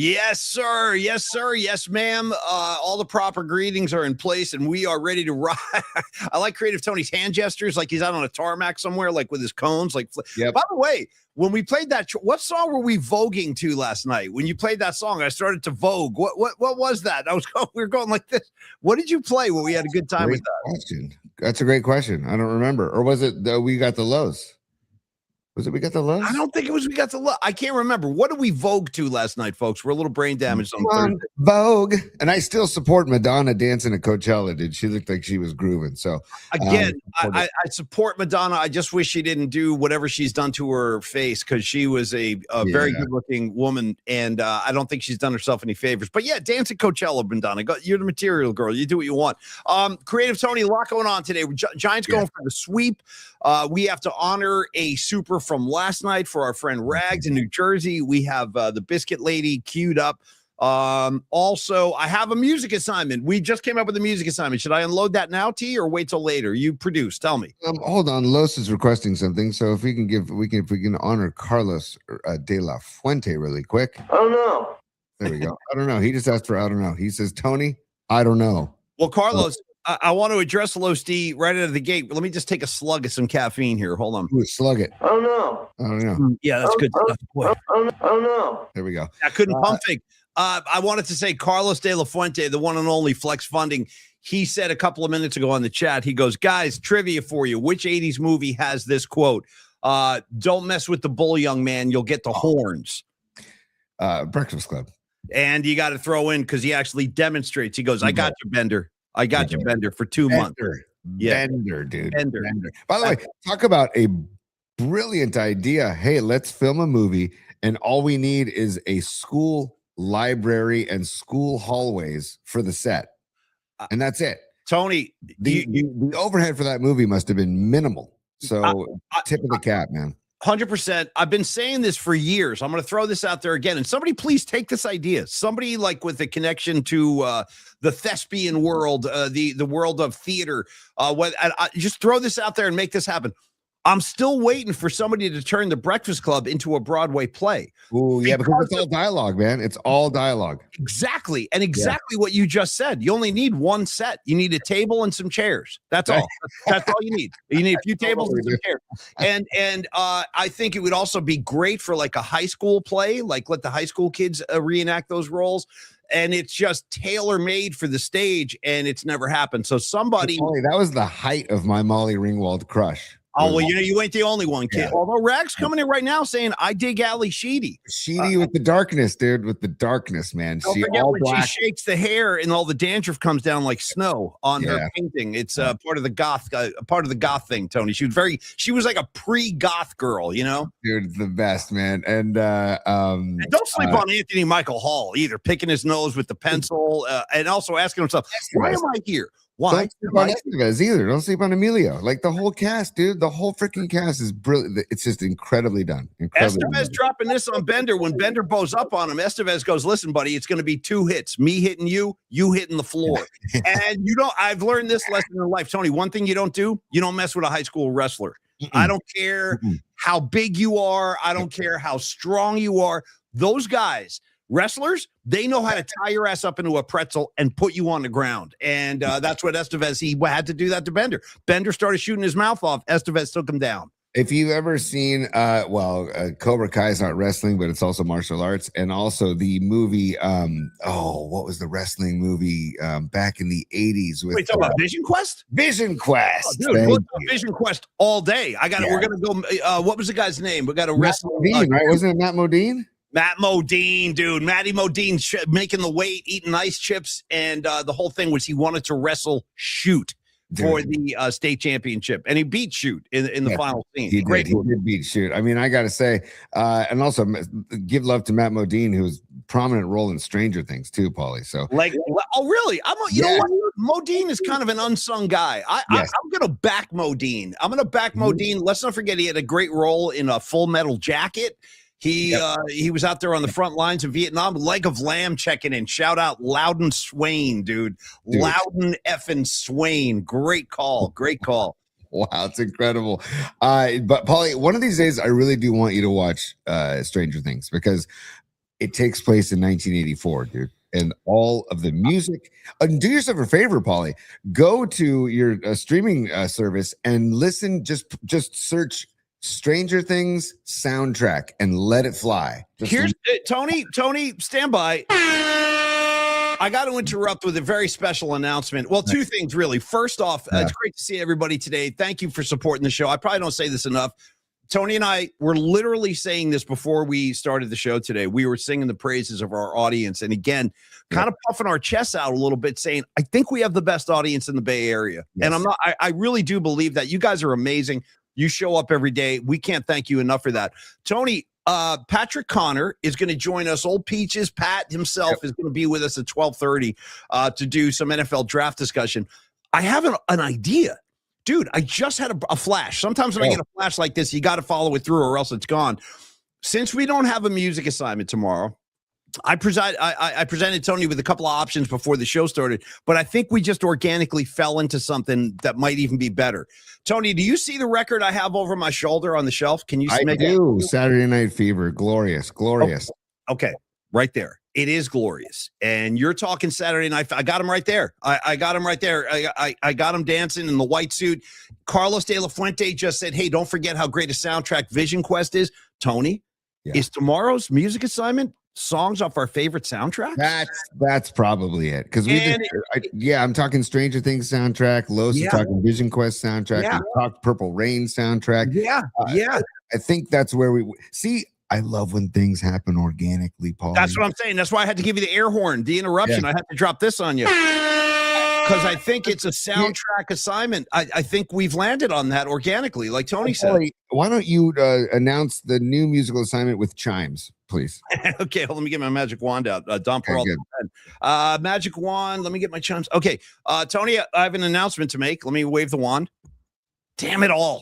Yes, sir. Yes, sir. Yes, ma'am. All the proper greetings are in place, and we are ready to ride. I like Creative Tony's hand gestures, like he's out on a tarmac somewhere, like with his cones. Like, Yep. By the way, when we played that, what song were we voguing to last night? When you played that song, I started to vogue. What was that? We were going like this. What did you play when we had a good time with that? Question. That's a great question. I don't remember. Or was it We Got the Lows? Was it We Got the Lows? I don't think it was We Got the Lows. I can't remember. What did we vogue to last night, folks? We're a little brain damaged on Thursday. Vogue. And I still support Madonna dancing at Coachella, dude. She looked like she was grooving. So again, I support Madonna. I just wish she didn't do whatever she's done to her face, because she was a very good-looking woman, and I don't think she's done herself any favors. But yeah, dance at Coachella, Madonna. You're the material girl. You do what you want. Creative Tony, a lot going on today. Giants going for the sweep. We have to honor a super from last night for our friend Rags in New Jersey. We have the Biscuit Lady queued up. Also, I have a music assignment. We just came up with a music assignment. Should I unload that now, T, or wait till later? You produce. Tell me. Hold on. Los is requesting something. So if we can honor Carlos de la Fuente really quick. I don't know. There we go. I don't know. He just asked for I don't know. He says, Tony, I don't know. Well, Carlos, I want to address Los D right out of the gate. But let me just take a slug of some caffeine here. Hold on. Ooh, slug it. I don't know. I don't know. Yeah, that's good stuff. Boy. I don't know. There we go. I couldn't pump fake. I wanted to say Carlos de la Fuente, the one and only Flex Funding. He said a couple of minutes ago on the chat, he goes, guys, trivia for you. Which 80s movie has this quote? Don't mess with the bull, young man. You'll get the horns. Breakfast Club. And you got to throw in, because he actually demonstrates. He goes, I got you, Bender. I got you, Bender, for 2 months. Bender, dude. Bender. By the way, talk about a brilliant idea. Hey, let's film a movie, and all we need is a school library and school hallways for the set. And that's it. Tony, the overhead for that movie must have been minimal. So tip of the cap, man. 100%. I've been saying this for years. I'm going to throw this out there again. And somebody please take this idea. Somebody like with a connection to the thespian world, the world of theater. Just throw this out there and make this happen. I'm still waiting for somebody to turn The Breakfast Club into a Broadway play. Oh, yeah, because it's all dialogue, man. It's all dialogue. Exactly. And exactly what you just said. You only need one set. You need a table and some chairs. That's all. That's all you need. You need a few tables and some chairs. And I think it would also be great for like a high school play, like let the high school kids reenact those roles. And it's just tailor-made for the stage, and it's never happened. So somebody... That was the height of my Molly Ringwald crush. Oh, well, you ain't the only one, kid. Yeah. Although Rag's coming in right now saying, I dig Ali Sheedy. Sheedy with the darkness, dude, with the darkness, man. Don't forget when she shakes the hair and all the dandruff comes down like snow on her painting. It's part of the goth thing, Tony. She was like a pre-goth girl, you know? Dude, the best, man. And don't sleep on Anthony Michael Hall either, picking his nose with the pencil and also asking himself, why am I here? Why? Don't sleep on Estevez either. Don't sleep on Emilio. Like the whole cast, dude. The whole freaking cast is brilliant. It's just incredibly done. Estevez dropping this on Bender. When Bender bows up on him, Estevez goes, listen, buddy, it's going to be 2 hits. Me hitting you, you hitting the floor. And I've learned this lesson in life, Tony. One thing you don't do, you don't mess with a high school wrestler. I don't care how big you are. I don't care how strong you are. Those guys, wrestlers, they know how to tie your ass up into a pretzel and put you on the ground. And that's what Estevez, he had to do that to Bender. Bender started shooting his mouth off. Estevez took him down. If you've ever seen, Cobra Kai is not wrestling, but it's also martial arts. And also the movie, what was the wrestling movie back in the 80s? Wait, talking about Vision Quest? Vision Quest. Oh, dude, we'll talk Vision Quest all day. We're going to go, what was the guy's name? We got to wrestle. Modine, right? Wasn't it Matt Modine? Matt Modine, dude. Matty Modine making the weight, eating ice chips, and the whole thing was he wanted to wrestle Shoot for the state championship, and he beat Shoot in the final scene. He did beat Shoot. I mean, I got to say, and also give love to Matt Modine, who's prominent role in Stranger Things too, Paulie. So, oh really? You know what? Modine is kind of an unsung guy. I'm gonna back Modine. Modine. Let's not forget he had a great role in a Full Metal Jacket. He was out there on the front lines of Vietnam. Leg of Lamb checking in. Shout out Loudon Swain, dude. Loudon effing Swain. Great call. Wow, it's incredible. But Paulie, one of these days, I really do want you to watch Stranger Things because it takes place in 1984, dude. And all of the music. And do yourself a favor, Paulie. Go to your streaming service and listen. Just search Stranger Things soundtrack and let it fly. Here's Tony, stand by. I got to interrupt with a very special announcement. Well, two things, really. First off, it's great to see everybody today. Thank you for supporting the show. I probably don't say this enough. Tony and I were literally saying this before we started the show today. We were singing the praises of our audience. And again, kind of puffing our chests out a little bit, saying, I think we have the best audience in the Bay Area. Yes. And I really do believe that. You guys are amazing. You show up every day. We can't thank you enough for that. Tony, Patrick Connor is going to join us. Old Peaches, Pat himself is going to be with us at 12:30 to do some NFL draft discussion. I have an idea. Dude, I just had a flash. Sometimes when I get a flash like this, you got to follow it through or else it's gone. Since we don't have a music assignment tomorrow, I presented Tony with a couple of options before the show started, but I think we just organically fell into something that might even be better. Tony, do you see the record I have over my shoulder on the shelf? Can you see I do. Saturday Night Fever. Glorious. Okay. Right there. It is glorious. And you're talking Saturday Night. I got him right there. I got him right there. I got him dancing in the white suit. Carlos De La Fuente just said, hey, don't forget how great a soundtrack Vision Quest is. Tony, is tomorrow's music assignment songs off our favorite soundtracks? That's probably it. Because I'm talking Stranger Things soundtrack. Los is talking Vision Quest soundtrack. We talked Purple Rain soundtrack. I think that's where we see. I love when things happen organically, Paul. That's what I'm saying. That's why I had to give you the air horn, the interruption. I had to drop this on you because I think it's a soundtrack assignment. I think we've landed on that organically, like Tony said. Why don't you announce the new musical assignment with chimes, please? Okay, let me get my magic wand out. Don Peralta. Magic wand. Let me get my chimes. Okay, Tony, I have an announcement to make. Let me wave the wand. Damn it all.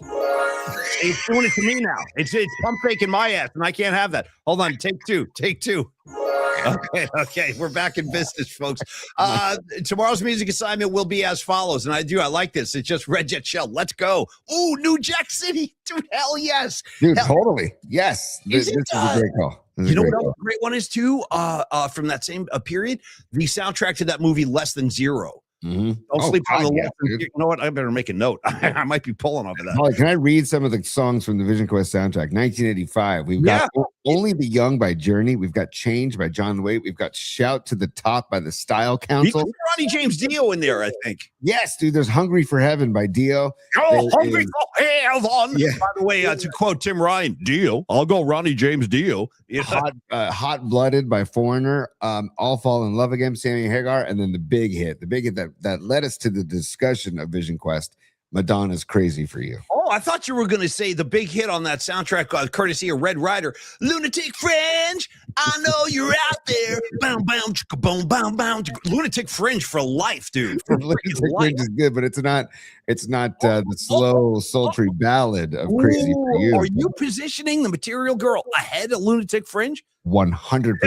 It's doing it to me now. It's pump faking my ass, and I can't have that. Hold on, take two. Okay, we're back in business, folks. Tomorrow's music assignment will be as follows, and I like this. It's just Red Jet Shell. Let's go. Ooh, New Jack City. Dude, hell yes. Dude, totally. Yes. This is a great call. You know what a great one is, too, from that same period? The soundtrack to that movie, Less Than Zero. Mm-hmm. Don't sleep on the left. You know what? I better make a note. I might be pulling over that. Molly, can I read some of the songs from the Vision Quest soundtrack? 1985. We've got Only the Young by Journey. We've got Change by John Waite. We've got Shout to the Top by the Style Council. Ronnie James Dio in there, I think. Yes, dude. There's Hungry for Heaven by Dio. Hungry for Heaven. Yeah. By the way, to quote Tim Ryan, Dio. I'll go Ronnie James Dio. Hot Blooded by Foreigner. All Fall in Love Again, Sammy Hagar, and then the big hit that led us to the discussion of Vision Quest, Madonna's Crazy for You. Oh, I thought you were going to say the big hit on that soundtrack, courtesy of Red Rider, Lunatic Fringe. I know you're out there. Boom, boom, chicka, boom, boom, boom. Lunatic Fringe for life, dude. Lunatic Fringe is good, but it's not the slow, sultry ballad of Crazy for You. Are you positioning the Material Girl ahead of Lunatic Fringe? 100%.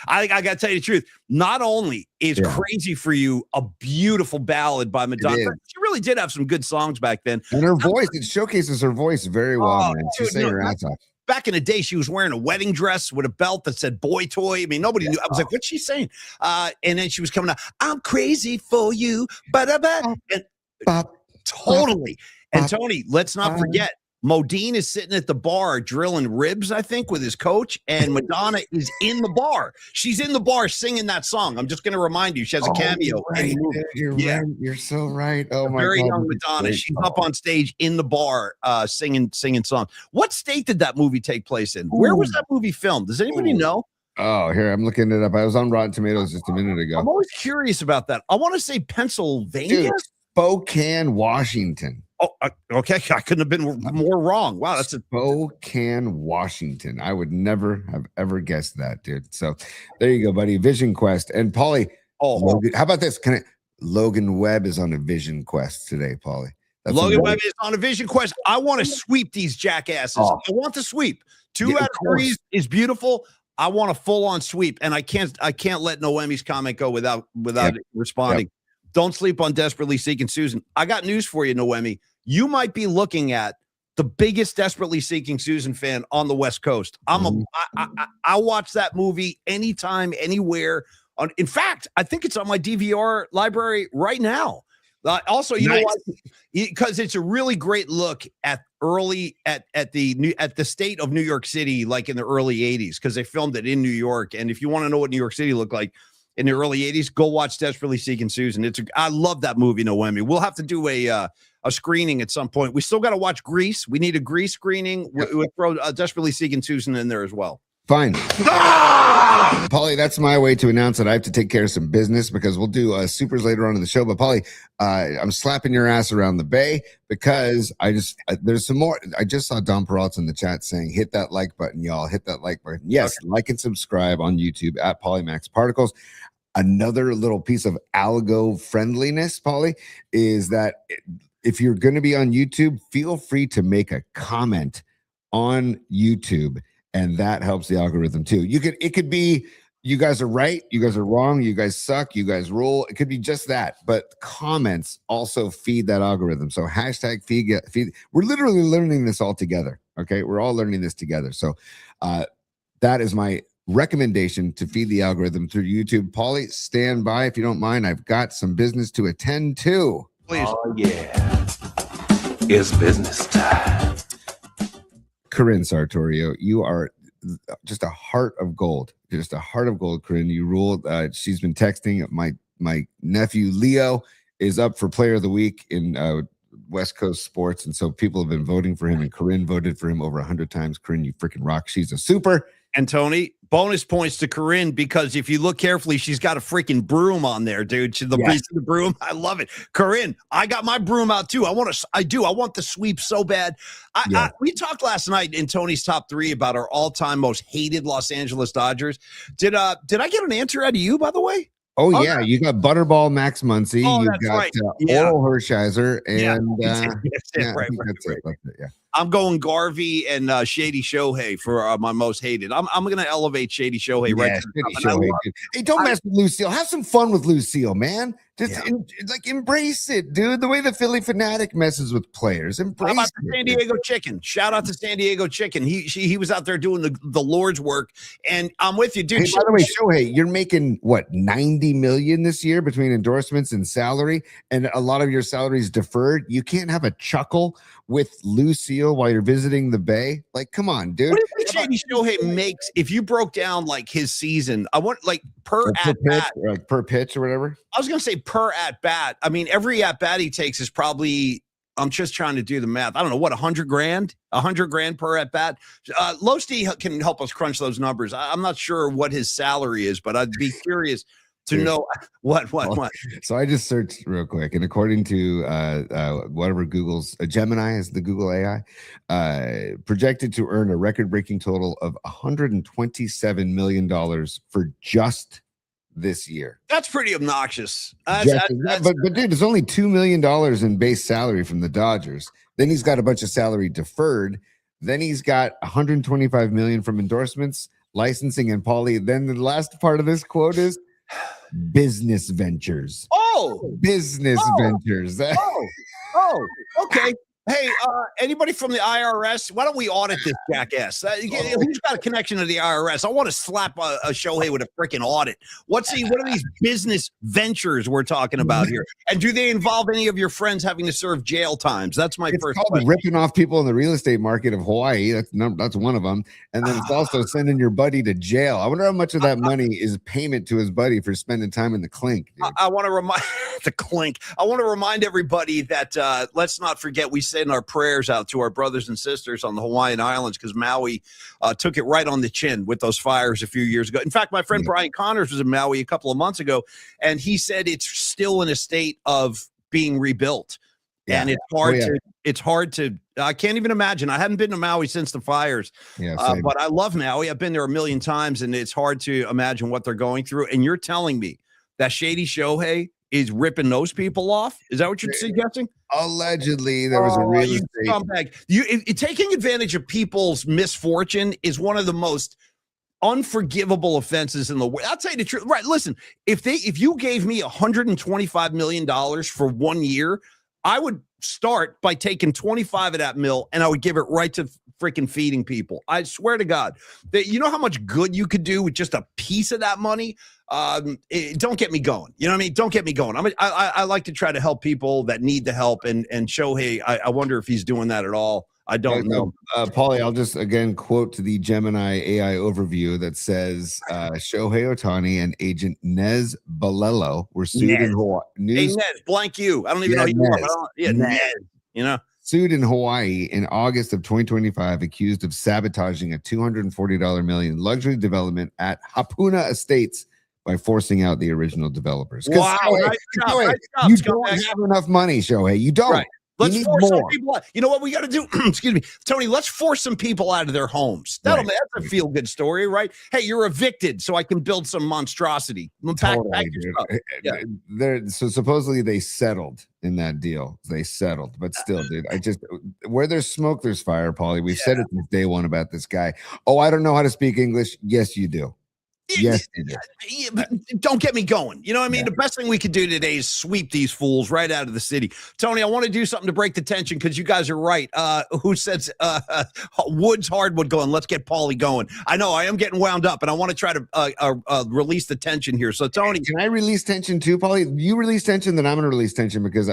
I got to tell you the truth. Not only is Crazy for You a beautiful ballad by Madonna, she really did have some good songs back then. And her voice, it showcases her voice very well, man. She's saying her ass off. Back in the day, she was wearing a wedding dress with a belt that said boy toy. I mean, nobody knew. I was like, what's she saying? And then she was coming out, I'm crazy for you. Totally. And Tony, let's not forget, Modine is sitting at the bar drilling ribs, I think, with his coach, and Madonna is in the bar. She's in the bar singing that song. I'm just going to remind you, she has a cameo. Right, right. You're so right. Oh my God. Very young Madonna. She's up on stage in the bar singing songs. What state did that movie take place in? Where was that movie filmed? Does anybody know? Oh, here, I'm looking it up. I was on Rotten Tomatoes just a minute ago. I'm always curious about that. I want to say Pennsylvania. Dude, Spokane, Washington. Oh, okay. I couldn't have been more wrong. Wow, that's Spokane, Washington. I would never have ever guessed that, dude. So there you go, buddy. Vision Quest. And Paulie, Logan, how about this? Logan Webb is on a Vision Quest today, Paulie. Logan Webb is on a Vision Quest. I want to sweep these jackasses. I want to sweep. 2 out of 3 is beautiful. I want a full-on sweep, and I can't let Noemi's comment go without responding. Don't sleep on Desperately Seeking Susan. I got news for you, Noemi. You might be looking at the biggest Desperately Seeking Susan fan on the West Coast. I watch that movie anytime, anywhere. In fact, I think it's on my DVR library right now. Also, you know what? Because it's a really great look at the state of New York City, like in the early 80s, because they filmed it in New York. And if you want to know what New York City looked like in the early 80s, go watch Desperately Seeking Susan. I love that movie, Noemi. We'll have to do a screening at some point. We still got to watch Grease. We need a Grease screening. We'll throw Desperately Seeking Susan in there as well. Fine. Paulie, that's my way to announce that I have to take care of some business, because we'll do supers later on in the show. But Paulie, I'm slapping your ass around the bay because there's some more. I just saw Don Peralta in the chat saying, hit that like button, y'all. Hit that like button. Yes, okay. Like and subscribe on YouTube at Polymax Particles. Another little piece of algo friendliness, Paulie, is that if you're going to be on YouTube, feel free to make a comment on YouTube. And that helps the algorithm too. It could be, you guys are right, you guys are wrong, you guys suck, you guys rule. It could be just that, but comments also feed that algorithm. So hashtag feed. We're literally learning this all together. Okay, we're all learning this together. So that is my recommendation, to feed the algorithm through YouTube. Paulie, stand by if you don't mind. I've got some business to attend to. Please. Oh yeah, it's business time. Corinne Sartorio, you are just a heart of gold. Just a heart of gold, Corinne. You ruled. She's been texting. My nephew Leo is up for Player of the Week in West Coast sports, and so people have been voting for him, and Corinne voted for him over 100 times. Corinne, you freaking rock. She's a super. And Tony, bonus points to Corinne, because if you look carefully, she's got a freaking broom on there, dude. She's the piece of the broom. I love it. Corinne, I got my broom out too. I want the sweep so bad. We talked last night in Tony's top 3 about our all-time most hated Los Angeles Dodgers. Did I get an answer out of you, by the way? Oh, yeah. You got Butterball Max Muncy. You got Oral Hershiser. And I'm going Garvey and Shady Shohei for my most hated. I'm going to elevate Shady Shohei right to the top. Hey, don't mess with Lucille. Have some fun with Lucille, man. Just embrace it, dude. The way the Philly fanatic messes with players. Embrace it. San Diego Chicken. Shout out to San Diego Chicken. He was out there doing the Lord's work, and I'm with you, dude. Hey, by the way, Shohei, you're making what, $90 million this year between endorsements and salary, and a lot of your salary is deferred. You can't have a chuckle with Lucille while you're visiting the Bay. Like, come on, dude. What do you think Shady Shohei makes if you broke down like his season? I want like per at-bat, like per pitch or whatever. I was gonna say per at-bat. I mean, every at-bat he takes is probably, I'm just trying to do the math. I don't know, what, $100,000 per at-bat. Losty can help us crunch those numbers. I'm not sure what his salary is, but I'd be curious to know what. So I just searched real quick, and according to whatever Google's Gemini is, the Google AI, projected to earn a record-breaking total of $127 million for just this year. That's pretty obnoxious. But dude, it's only $2 million in base salary from the Dodgers. Then he's got a bunch of salary deferred. Then he's got $125 million from endorsements, licensing, and Paulie. Then the last part of this quote is business ventures. Business ventures. Okay. Hey, anybody from the IRS? Why don't we audit this jackass? Who's got a connection to the IRS? I want to slap a Shohei with a freaking audit. What are these business ventures we're talking about here? And do they involve any of your friends having to serve jail times? That's my first question. Ripping off people in the real estate market of Hawaii. That's one of them. And then it's also sending your buddy to jail. I wonder how much of that money is payment to his buddy for spending time in the clink. I want to remind the clink. I want to remind everybody that let's not forget we send our prayers out to our brothers and sisters on the Hawaiian Islands, because Maui took it right on the chin with those fires a few years ago. In fact, my friend Brian Connors was in Maui a couple of months ago, and he said it's still in a state of being rebuilt. And it's hard to I can't even imagine. I haven't been to Maui since the fires, but I love Maui. I've been there a million times, and it's hard to imagine what they're going through. And you're telling me that Shady Shohei is ripping those people off? Is that what you're suggesting? Allegedly, there was a real estate scumbag. Taking advantage of people's misfortune is one of the most unforgivable offenses in the world. I'll tell you the truth. Right? Listen, if you gave me $125 million for 1 year, I would start by taking 25 of that mill and I would give it right to freaking feeding people. I swear to God that you know how much good you could do with just a piece of that money. Don't get me going. You know what I mean? Don't get me going. I like to try to help people that need the help and show, hey, I wonder if he's doing that at all. I don't know. Paulie, I'll just again quote to the Gemini AI overview that says Shohei Ohtani and agent Nez Balelo were sued in Hawaii. Hey, Nez, blank you. I don't even know who you are. Nez. You know? Sued in Hawaii in August of 2025, accused of sabotaging a $240 million luxury development at Hapuna Estates by forcing out the original developers. Wow. Shohei, you don't have enough money, Shohei. You don't. Right. Let's force some people out. You know what we got to do? Excuse me, Tony. Let's force some people out of their homes. That's a feel-good story, right? Hey, you're evicted, so I can build some monstrosity. Totally, dude. So supposedly they settled in that deal. They settled, but still, dude. Where there's smoke, there's fire, Paulie. We've said it since day one about this guy. Oh, I don't know how to speak English. Yes, you do. Yes, don't get me going. You know what I mean? The best thing we could do today is sweep these fools right out of the city. Tony, I want to do something to break the tension because you guys are right. Who says Woods Hardwood going? Let's get Paulie going. I know I am getting wound up, and I want to try to release the tension here. So, Tony, can I release tension too, Paulie? You release tension, then I'm going to release tension because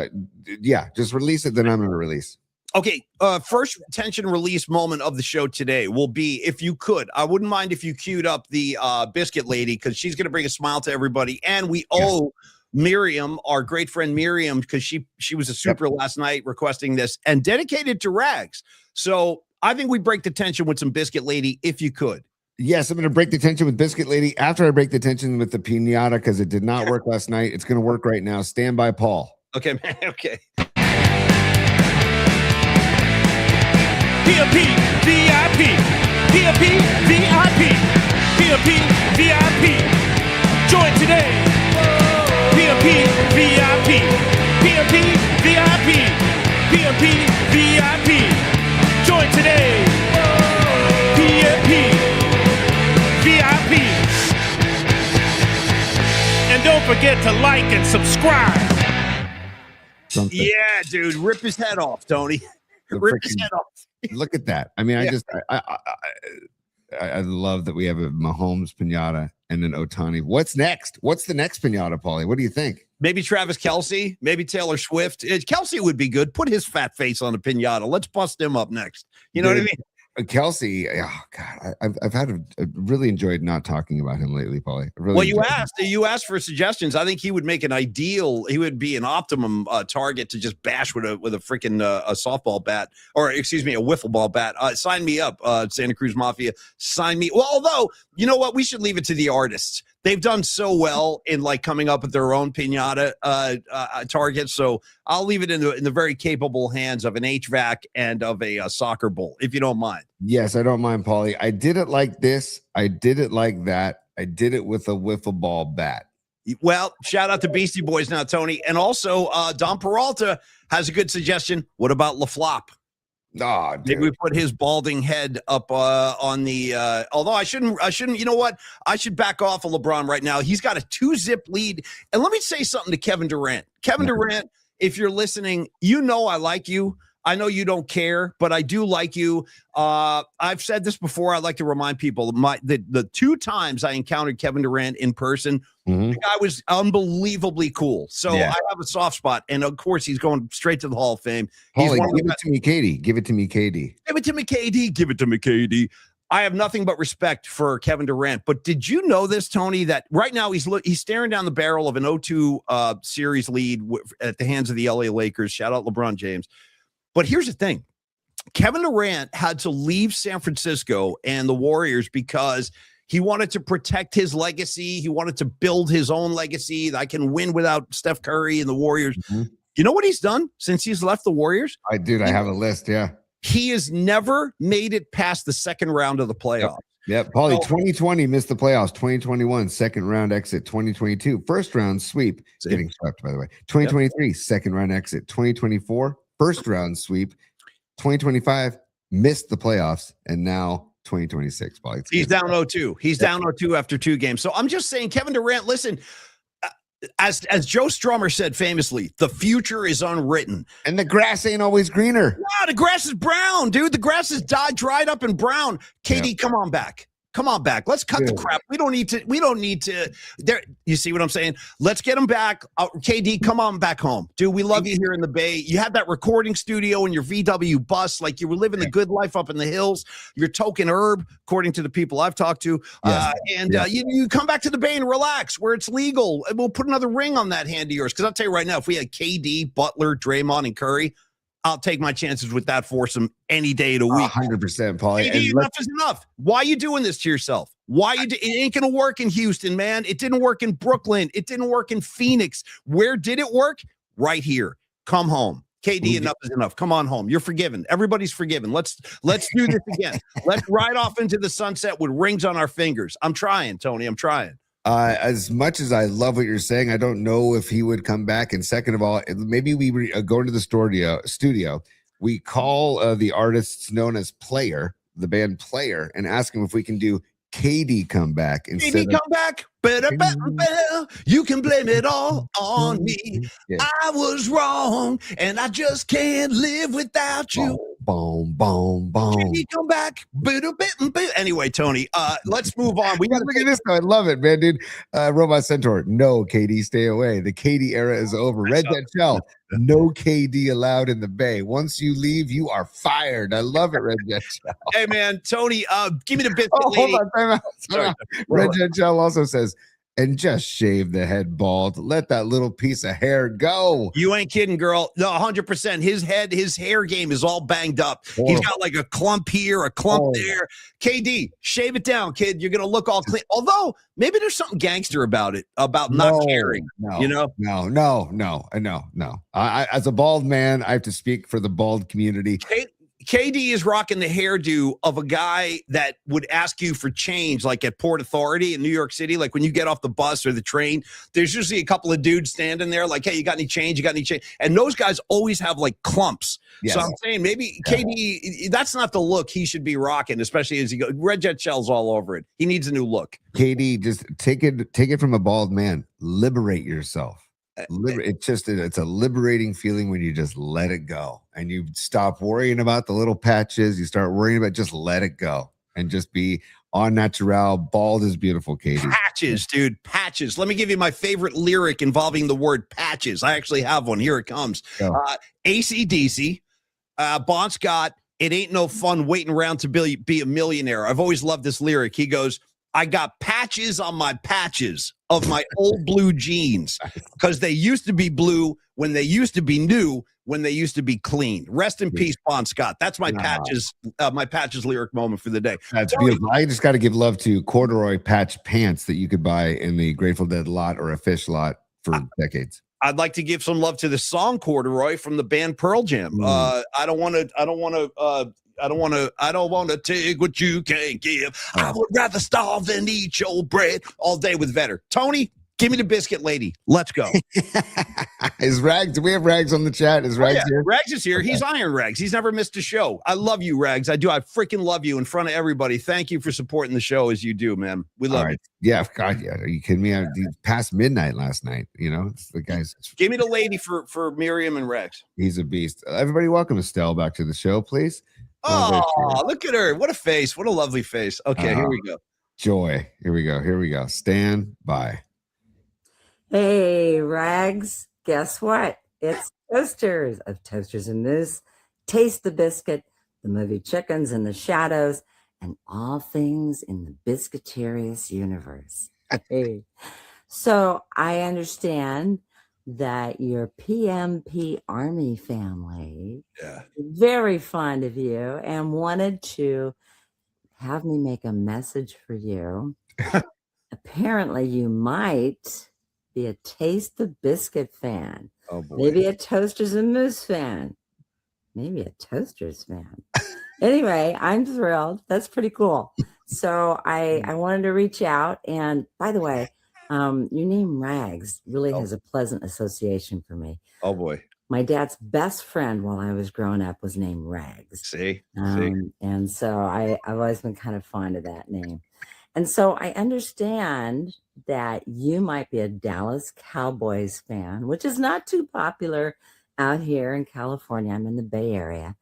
just release it, then I'm going to release. Okay, first tension release moment of the show today will be, if you could, I wouldn't mind if you queued up the biscuit lady because she's going to bring a smile to everybody. And we owe Miriam, our great friend Miriam, because she was a super last night requesting this and dedicated to Rags. So I think we break the tension with some biscuit lady if you could. Yes, I'm going to break the tension with Biscuit Lady after I break the tension with the pinata because it did not work last night. It's going to work right now. Stand by, Paul. Okay, man. Okay. PMP VIP, PMP VIP, PMP VIP. Join today. PMP VIP, PMP VIP, PMP VIP. Join today. PMP VIP. And don't forget to like and subscribe. Yeah, dude, rip his head off, Tony. Rip his head off. Look at that. I mean, I love that we have a Mahomes pinata and an Ohtani. What's next? What's the next pinata, Paulie? What do you think? Maybe Travis Kelce, maybe Taylor Swift. Kelce would be good. Put his fat face on a pinata. Let's bust him up next. You know what I mean? Kelce, oh God, I've had really enjoyed not talking about him lately, Paulie. Well, you asked for suggestions. I think he would make he would be an optimum target to just bash with a freaking a softball bat, or excuse me, a wiffle ball bat. Sign me up, Santa Cruz Mafia. Sign me. Well, although you know what, we should leave it to the artists. They've done so well in like coming up with their own pinata targets. So I'll leave it in the very capable hands of an HVAC and of a soccer bull, if you don't mind. Yes, I don't mind, Paulie. I did it like this. I did it like that. I did it with a wiffle ball bat. Well, shout out to Beastie Boys now, Tony. And also Don Peralta has a good suggestion. What about LaFlop? Oh, dude. Maybe we put his balding head up on the although I shouldn't, you know what? I should back off of LeBron right now. He's got a 2-zip lead. And let me say something to Kevin Durant. Kevin Durant, if you're listening, you know I like you. I know you don't care, but I do like you. I've said this before. I'd like to remind people the 2 times I encountered Kevin Durant in person, the guy was unbelievably cool. So I have a soft spot. And of course, he's going straight to the Hall of Fame. Paulie, give it to me, Katie. Give it to me, Katie. Give it to me, KD. Give it to me, KD. I have nothing but respect for Kevin Durant. But did you know this, Tony, that right now he's staring down the barrel of an 0-2 series lead at the hands of the LA Lakers. Shout out LeBron James. But here's the thing. Kevin Durant had to leave San Francisco and the Warriors because he wanted to protect his legacy. He wanted to build his own legacy. I can win without Steph Curry and the Warriors. You know what he's done since he's left the Warriors? I have a list, yeah. He has never made it past the second round of the playoffs. Yep. Paulie, 2020 missed the playoffs. 2021, second round exit. 2022, first round sweep. Getting swept, by the way. 2023, second round exit. 2024, first round sweep. 2025 missed the playoffs, and now 2026. He's down 0-2. He's down 0-2 after 2 games. So I'm just saying, Kevin Durant, listen, as Joe Strummer said famously, the future is unwritten. And the grass ain't always greener. No, the grass is brown, dude. The grass is dried up and brown. KD, come on back. Come on back. Let's cut the crap. We don't need to. There, you see what I'm saying? Let's get him back. KD, come on back home. Dude, we love you here in the Bay. You had that recording studio in your VW bus. Like you were living the good life up in the hills. You're token herb, according to the people I've talked to. You come back to the Bay and relax where it's legal. And we'll put another ring on that hand of yours. Because I'll tell you right now, if we had KD, Butler, Draymond, and Curry, I'll take my chances with that foursome any day of the week. 100%, Paulie. KD, enough is enough. Why are you doing this to yourself? It ain't going to work in Houston, man. It didn't work in Brooklyn. It didn't work in Phoenix. Where did it work? Right here. Come home. KD, enough is enough. Come on home. You're forgiven. Everybody's forgiven. Let's do this again. Let's ride off into the sunset with rings on our fingers. I'm trying, Tony. I'm trying. As much as I love what you're saying, I don't know if he would come back. And second of all, maybe we go into the studio. We call the artists known as Player, the band Player, and ask him if we can do KD come back. KD come back. You can blame it all on me. Yeah. I was wrong, and I just can't live without you. Boom, boom, boom. KD come back. Anyway, Tony, let's move on. We got to look at this. I love it, man, dude. Robot Centaur, no, KD, stay away. The KD era is over. Red Jet Shell, no KD allowed in the Bay. Once you leave, you are fired. I love it, Red Jet Shell. Hey, man, Tony, give me the biscuit lady. Hold on, time out. Red Jet Shell also says, and just shave the head bald. Let that little piece of hair go. You ain't kidding, girl. No, 100%. His hair game is all banged up. He's got like a clump here, a clump there. KD, shave it down, kid. You're going to look all clean. Although, maybe there's something gangster about it, about not caring. No. I, as a bald man, I have to speak for the bald community. KD is rocking the hairdo of a guy that would ask you for change, like at Port Authority in New York City. Like when you get off the bus or the train, there's usually a couple of dudes standing there like, hey, you got any change? You got any change? And those guys always have like clumps. Yes. So I'm saying maybe KD, that's not the look he should be rocking, especially as he goes. Red Jet Shell's all over it. He needs a new look. KD, just take it from a bald man. Liberate yourself. It's a liberating feeling when you just let it go and you stop worrying about the little patches. You start worrying about just let it go and just be on natural. Bald is beautiful, Katie. Patches, dude, patches. Let me give you my favorite lyric involving the word patches. I actually have one. Here it comes. AC/DC, Bon Scott. It ain't no fun waiting around to be a millionaire. I've always loved this lyric. He goes, I got patches on my patches of my old blue jeans because they used to be blue when they used to be new, when they used to be clean. Rest in peace, Bon Scott. That's my patches lyric moment for the day. That's beautiful. I just got to give love to corduroy patch pants that you could buy in the Grateful Dead lot or a Fish lot for decades. I'd like to give some love to the song Corduroy from the band Pearl Jam. I don't want to take what you can't give. I would rather starve than eat your bread all day with Vetter. Tony, give me the biscuit lady. Let's go. Is Rags? Do we have Rags on the chat? Is Rags here? Rags is here. He's Iron Rags. He's never missed a show. I love you, Rags. I do. I freaking love you in front of everybody. Thank you for supporting the show as you do, man. We love you. Yeah, God, yeah. Are you kidding me? Past midnight last night. You know, it's the guys. Give me the lady for Miriam and Rags. He's a beast. Everybody, welcome Estelle back to the show, please. Oh, look at her. What a face. What a lovely face. Okay, here we go. Joy. Here we go. Stand by. Hey, Rags. Guess what? It's Toasters of Toasters and Moose. Taste the Biscuit, the movie Chickens in the Shadows, and all things in the Biscuitarius universe. Hey. So I understand that your PMP Army family is very fond of you and wanted to have me make a message for you. Apparently, you might be a Taste the Biscuit fan. Oh, boy. Maybe a Toasters and Moose fan. Maybe a Toasters fan. Anyway, I'm thrilled. That's pretty cool. So I wanted to reach out. And by the way, your name Rags really has a pleasant association for me. Oh, boy. My dad's best friend while I was growing up was named Rags. See? And so I've always been kind of fond of that name. And so I understand that you might be a Dallas Cowboys fan, which is not too popular out here in California. I'm in the Bay Area.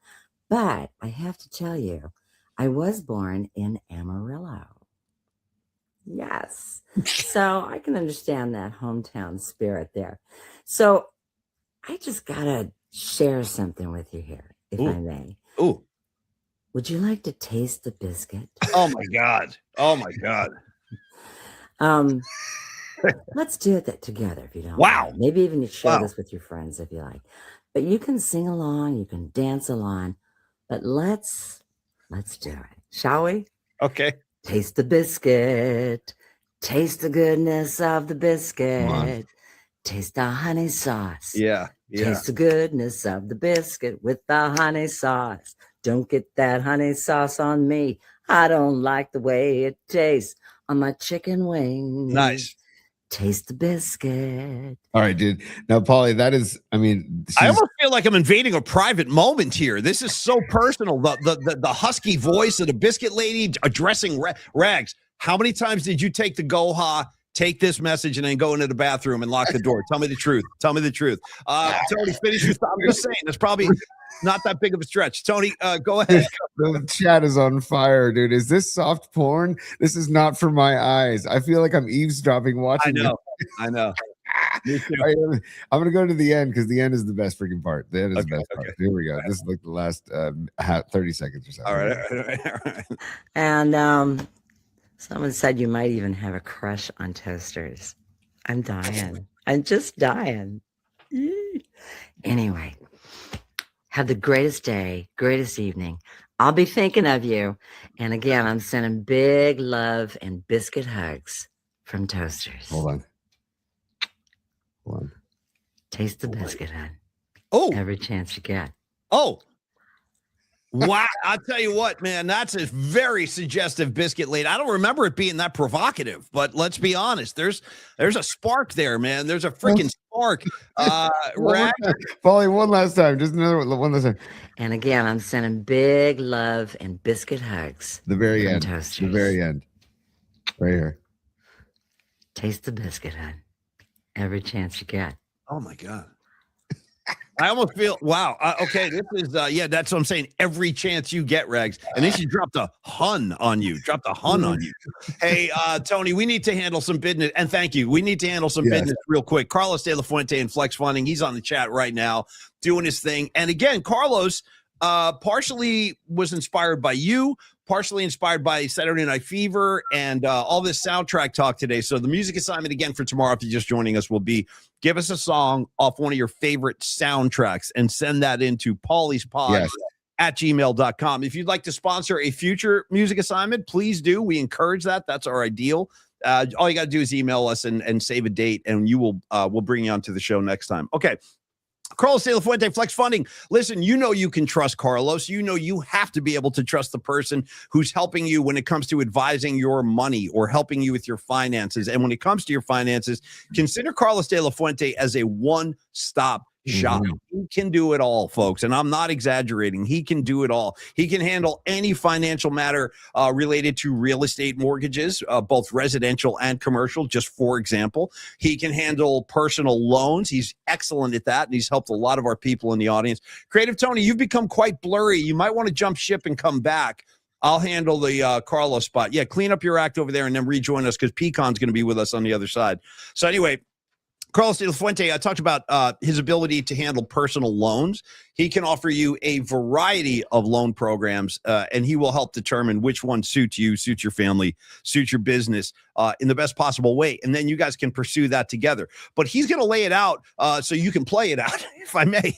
But I have to tell you, I was born in Amarillo. Yes. So I can understand that hometown spirit there. So I just got to share something with you here, if I may. Ooh. Would you like to taste the biscuit? Oh, my God. Oh, my God. Let's do that together if you don't. Wow. Mind. Maybe even you share this with your friends if you like. But you can sing along, you can dance along. But let's do it, shall we? Okay. Taste the biscuit. Taste the goodness of the biscuit. Taste the honey sauce. Yeah. Taste the goodness of the biscuit with the honey sauce. Don't get that honey sauce on me. I don't like the way it tastes on my chicken wings. Nice. Taste the biscuit. All right, dude. Now, Paulie, that is, I mean, I almost feel like I'm invading a private moment here. This is so personal. The husky voice of the biscuit lady addressing Rags. How many times did you take the Goha, take this message, and then go into the bathroom and lock the door? Tell me the truth. Tell me the truth. Tony, finish your thought. I'm just saying, that's probably not that big of a stretch. Tony, go ahead. The chat is on fire, dude. Is this soft porn? This is not for my eyes. I feel like I'm eavesdropping watching. I know. Me too. Right, I'm gonna go to the end because the end is the best freaking part. The end is the best part. Here we go. This is like the last 30 seconds or so. All right. And someone said you might even have a crush on toasters. I'm dying. I'm just dying. Anyway, have the greatest day, greatest evening. I'll be thinking of you. And again, I'm sending big love and biscuit hugs from Toasters. Hold on. Taste the biscuit, hon. Oh. Every chance you get. Oh. Wow. I'll tell you what, man, that's a very suggestive biscuit lady. I don't remember it being that provocative, but let's be honest. There's a spark there, man. There's a freaking spark. Paulie, one last time. Just another one last time. And again, I'm sending big love and biscuit hugs. The very end. Toasters. The very end. Right here. Taste the biscuit, hon. Every chance you get. Oh, my God. I almost feel, wow. Okay, this is, that's what I'm saying. Every chance you get, Rags. And then she dropped a hun on you. Hey, Tony, we need to handle some business. And thank you. We need to handle some business real quick. Carlos De La Fuente and Flex Funding. He's on the chat right now doing his thing. And again, Carlos partially was inspired by you, partially inspired by Saturday Night Fever and all this soundtrack talk today. So the music assignment again for tomorrow, if you're just joining us, will be give us a song off one of your favorite soundtracks and send that into Paulie's Pod at gmail.com. If you'd like to sponsor a future music assignment, please do. We encourage that. That's our ideal. All you got to do is email us and save a date, and you will we'll bring you onto the show next time. Okay. Carlos De La Fuente, Flex Funding. Listen, you can trust Carlos. You have to be able to trust the person who's helping you when it comes to advising your money or helping you with your finances. And when it comes to your finances, consider Carlos De La Fuente as a one-stop shop. He can do it all, folks. And I'm not exaggerating. He can do it all. He can handle any financial matter related to real estate mortgages, both residential and commercial, just for example. He can handle personal loans. He's excellent at that, and he's helped a lot of our people in the audience. Creative Tony, you've become quite blurry. You might want to jump ship and come back. I'll handle the Carlos spot. Yeah, clean up your act over there and then rejoin us because PCon's going to be with us on the other side. So anyway, Carlos De La Fuente, I talked about his ability to handle personal loans. He can offer you a variety of loan programs, and he will help determine which one suits you, suits your family, suits your business in the best possible way. And then you guys can pursue that together. But he's going to lay it out so you can play it out, if I may.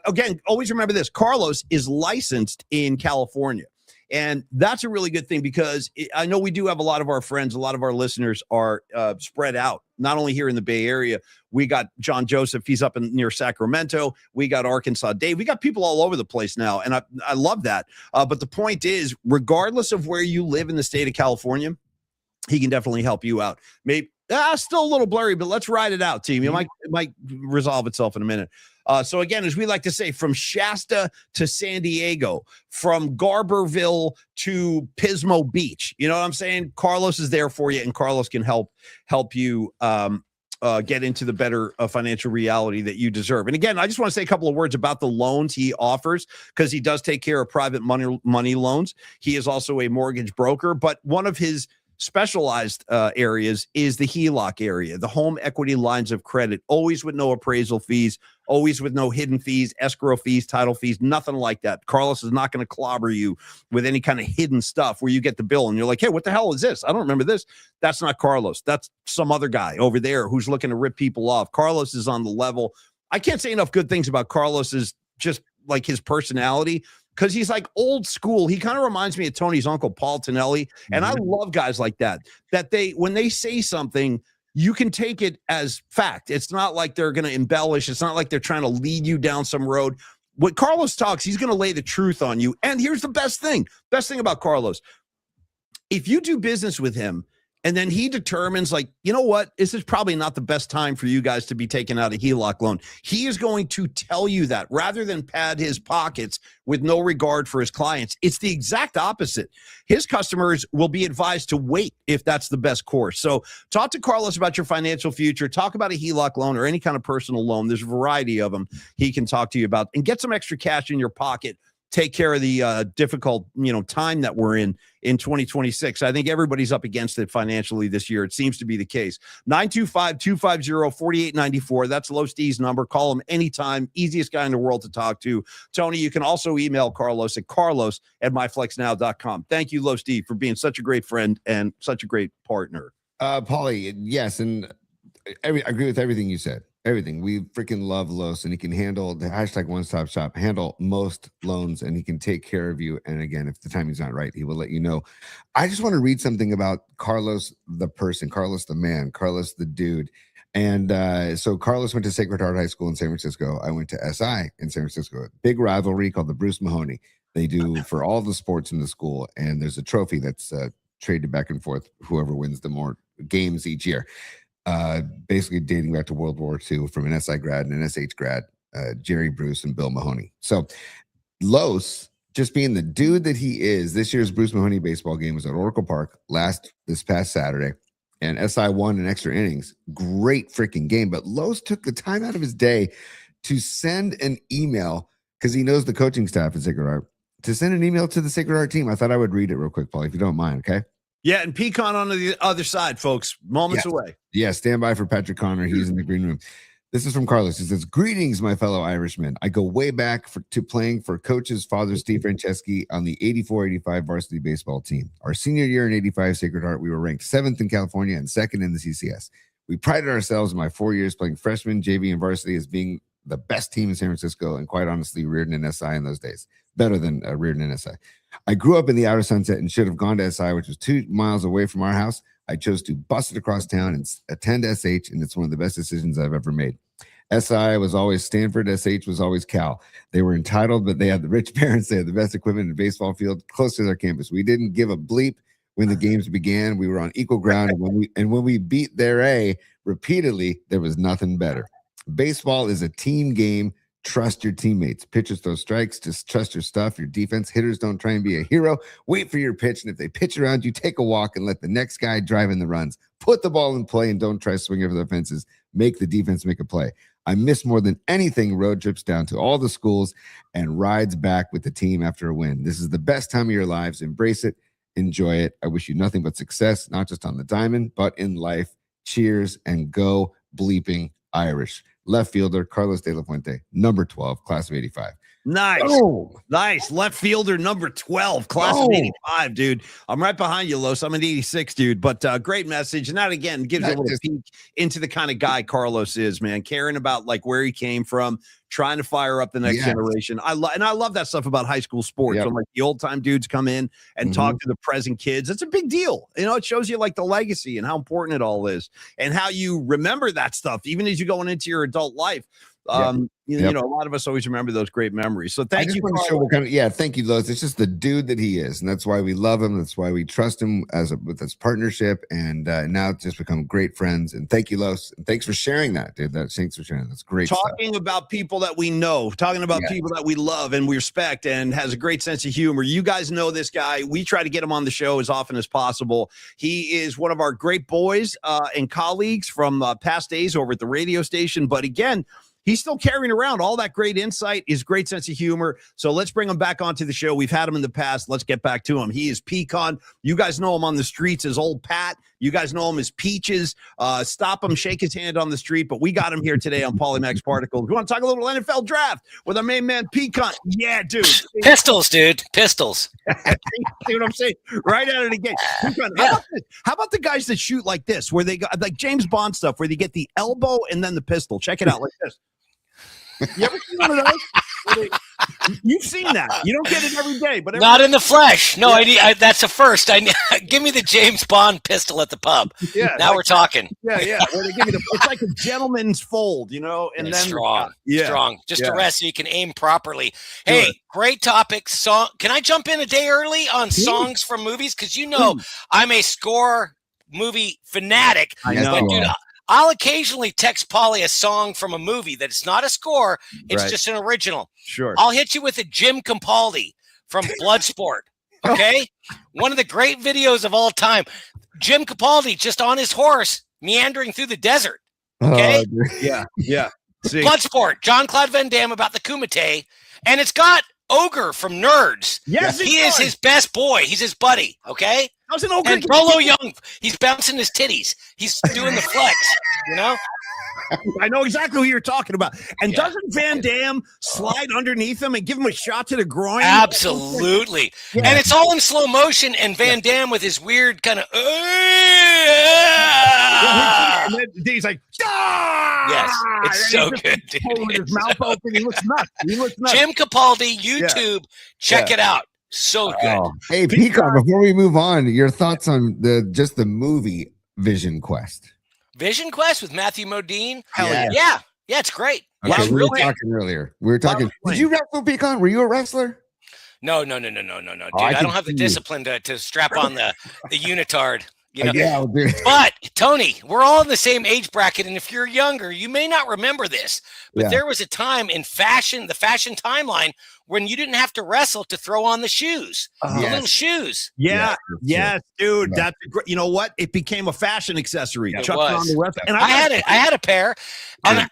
Again, always remember this. Carlos is licensed in California. And that's a really good thing because I know we do have a lot of our friends, a lot of our listeners are spread out, not only here in the Bay Area. We got John Joseph. He's up near Sacramento. We got Arkansas Dave. We got people all over the place now. And I love that. But the point is, regardless of where you live in the state of California, he can definitely help you out. Maybe still a little blurry, but let's ride it out, team. It might resolve itself in a minute. So again, as we like to say, from Shasta to San Diego, from Garberville to Pismo Beach, you know what I'm saying? Carlos is there for you, and Carlos can help you get into the better financial reality that you deserve. And again, I just want to say a couple of words about the loans he offers, because he does take care of private money loans. He is also a mortgage broker, but one of his specialized areas is the HELOC area, the home equity lines of credit, always with no appraisal fees, always with no hidden fees, escrow fees, title fees, nothing like that. Carlos is not going to clobber you with any kind of hidden stuff where you get the bill and you're like, hey, what the hell is this? I don't remember this. That's not Carlos. That's some other guy over there who's looking to rip people off. Carlos is on the level. I can't say enough good things about Carlos's just like his personality, because he's like old school. He kind of reminds me of Tony's uncle, Paul Tonelli. And I love guys like that when they say something, you can take it as fact. It's not like they're going to embellish. It's not like they're trying to lead you down some road. When Carlos talks, he's going to lay the truth on you. And here's the best thing about Carlos. If you do business with him, and then he determines, like, you know what, this is probably not the best time for you guys to be taking out a HELOC loan, he is going to tell you that rather than pad his pockets with no regard for his clients. It's the exact opposite. His customers will be advised to wait if that's the best course. So talk to Carlos about your financial future. Talk about a HELOC loan or any kind of personal loan. There's a variety of them he can talk to you about, and get some extra cash in your pocket. Take care of the difficult, time that we're in 2026. I think everybody's up against it financially this year. It seems to be the case. 925-250-4894. That's Los D's number. Call him anytime. Easiest guy in the world to talk to. Tony, you can also email Carlos at carlos@myflexnow.com. Thank you, Los D, for being such a great friend and such a great partner. Paulie, yes, and I agree with everything you said. Everything. We freaking love Los, and he can handle the hashtag one-stop shop, handle most loans, and he can take care of you. And again, if the timing's not right, he will let you know. I just want to read something about Carlos, the person, Carlos, the man, Carlos, the dude. And so Carlos went to Sacred Heart High School in San Francisco. I went to SI in San Francisco. Big rivalry called the Bruce Mahoney. They do for all the sports in the school. And there's a trophy that's traded back and forth, whoever wins the more games each year. Basically dating back to World War II, from an SI grad and an SH grad, Jerry Bruce and Bill Mahoney. So Los, just being the dude that he is, this year's Bruce Mahoney baseball game was at Oracle Park this past Saturday, and SI won in extra innings. Great freaking game. But Los took the time out of his day to send an email, because he knows the coaching staff at Sacred Heart, to send an email to the Sacred Heart team. I thought I would read it real quick, Paul, if you don't mind, okay? Yeah, and PCon on the other side, folks. Moments away. Yeah, stand by for Patrick Connor. He's in the green room. This is from Carlos. He says, greetings, my fellow Irishmen. I go way back to playing for Coach's father, Steve Franceschi, on the 84-85 varsity baseball team. Our senior year in 85 Sacred Heart, we were ranked 7th in California and 2nd in the CCS. We prided ourselves in my 4 years playing freshman, JV, and varsity as being the best team in San Francisco, and quite honestly, Reardon and SI in those days. Better than Reardon and SI. I grew up in the outer Sunset and should have gone to SI, which was 2 miles away from our house. I chose to bust it across town and attend SH, and it's one of the best decisions I've ever made. SI was always Stanford. SH was always Cal. They were entitled, but they had the rich parents. They had the best equipment in the baseball field close to their campus. We didn't give a bleep when the games began. We were on equal ground, and when we beat their A repeatedly, there was nothing better. Baseball is a team game. Trust your teammates. Pitchers throw strikes. Just trust your stuff, your defense. Hitters don't try and be a hero. Wait for your pitch, and if they pitch around you, take a walk and let the next guy drive in the runs. Put the ball in play and don't try to swing over the fences. Make the defense make a play. I miss more than anything road trips down to all the schools and rides back with the team after a win. This is the best time of your lives. Embrace it. Enjoy it. I wish you nothing but success, not just on the diamond, but in life. Cheers, and go bleeping Irish. Left fielder, Carlos De La Fuente, number 12, class of 85. Nice. Oh. Nice. Left fielder, number 12, class of 85, dude. I'm right behind you, Los. I'm an 86, dude. But great message. And that, again, gives you a little peek into the kind of guy Carlos is, man. Caring about, like, where he came from, trying to fire up the next generation. I love that stuff about high school sports. Yep. When, like, the old-time dudes come in and talk to the present kids. It's a big deal. You know, it shows you, like, the legacy and how important it all is and how you remember that stuff, even as you're going into your adult life. You know, a lot of us always remember those great memories. So thank you. Want to show what kind of, thank you, Lois. It's just the dude that he is, and that's why we love him. That's why we trust him with this partnership, and now it's just become great friends. And thank you, Lois, and thanks for sharing that, dude. Thanks for sharing. That's great. Talking about people that we know, talking about people that we love and we respect, and has a great sense of humor. You guys know this guy. We try to get him on the show as often as possible. He is one of our great boys and colleagues from past days over at the radio station. But again, he's still carrying around all that great insight, his great sense of humor. So let's bring him back onto the show. We've had him in the past. Let's get back to him. He is PCon. You guys know him on the streets as Old Pat. You guys know him as Peaches. Stop him, shake his hand on the street. But we got him here today on Polymax Particles. We want to talk a little NFL draft with our main man, PCon. Yeah, dude. Pistols, dude. Pistols. See what I'm saying? Right out of the gate. How about the guys that shoot like this, where they got like James Bond stuff, where they get the elbow and then the pistol? Check it out like this. You ever seen one of those? You've seen that. You don't get it every day, but not in the flesh. No, that's a first. Give me the James Bond pistol at the pub. Yeah, now we're talking. Yeah. Where they give you it's like a gentleman's fold, you know, and then strong. Just to rest so you can aim properly. Hey, great topic. Song. Can I jump in a day early on songs from movies? Because you know I'm a score movie fanatic. I know. Dude, I'll occasionally text Paulie a song from a movie that it's not a score. It's just an original. Sure. I'll hit you with a Jim Capaldi from Bloodsport. Okay. One of the great videos of all time. Jim Capaldi just on his horse meandering through the desert. Okay. Yeah. See. Bloodsport. Jean-Claude Van Damme about the Kumite. And it's got Ogre from Nerds. Yes, he is his best boy. He's his buddy. Okay. How's an Ogre? And Rolo Young, he's bouncing his titties. He's doing the flex, you know? I know exactly who you're talking about. And doesn't Van Damme slide underneath him and give him a shot to the groin? Absolutely. Yeah. And it's all in slow motion, and Van Damme with his weird kind of and then he's like, yes, it's so good, dude. With his mouth open, he looks nuts. Jim Capaldi, YouTube, check it out. So good. Hey, PCon, before we move on, your thoughts on the movie Vision Quest? Vision Quest with Matthew Modine? Hell yeah. Yeah, it's great. Okay, we were talking earlier. Did you wrestle, PCon? Were you a wrestler? No, dude. I don't have the discipline to strap on the unitard. You know? But Tony, we're all in the same age bracket, and if you're younger, you may not remember this, but there was a time in fashion, the fashion timeline, when you didn't have to wrestle to throw on the shoes, the little shoes. Yes, dude. That's you know what? It became a fashion accessory. It was. And I had a pair, and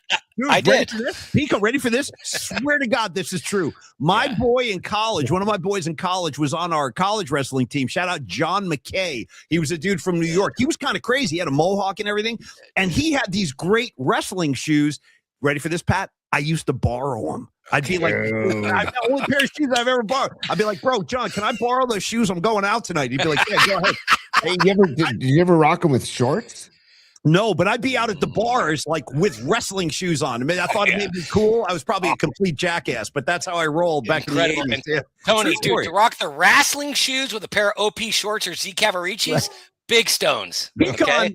I did. Pico, ready for this? Swear to God, this is true. My boy in college, one of my boys in college was on our college wrestling team. Shout out John McKay. He was a dude from New York. He was kind of crazy. He had a mohawk and everything. And he had these great wrestling shoes. Ready for this, Pat? I used to borrow them. I'd be like, the only pair of shoes I've ever borrowed. I'd be like, bro, John, can I borrow those shoes? I'm going out tonight. He'd be like, yeah, go ahead. Hey, did you ever rock them with shorts? No, but I'd be out at the bars like with wrestling shoes on. I mean, I thought it made me cool. I was probably a complete jackass, but that's how I rolled back in the 80s. Yeah. Tony, dude, to rock the wrestling shoes with a pair of OP shorts or Z Cavaricis, big stones. PCon,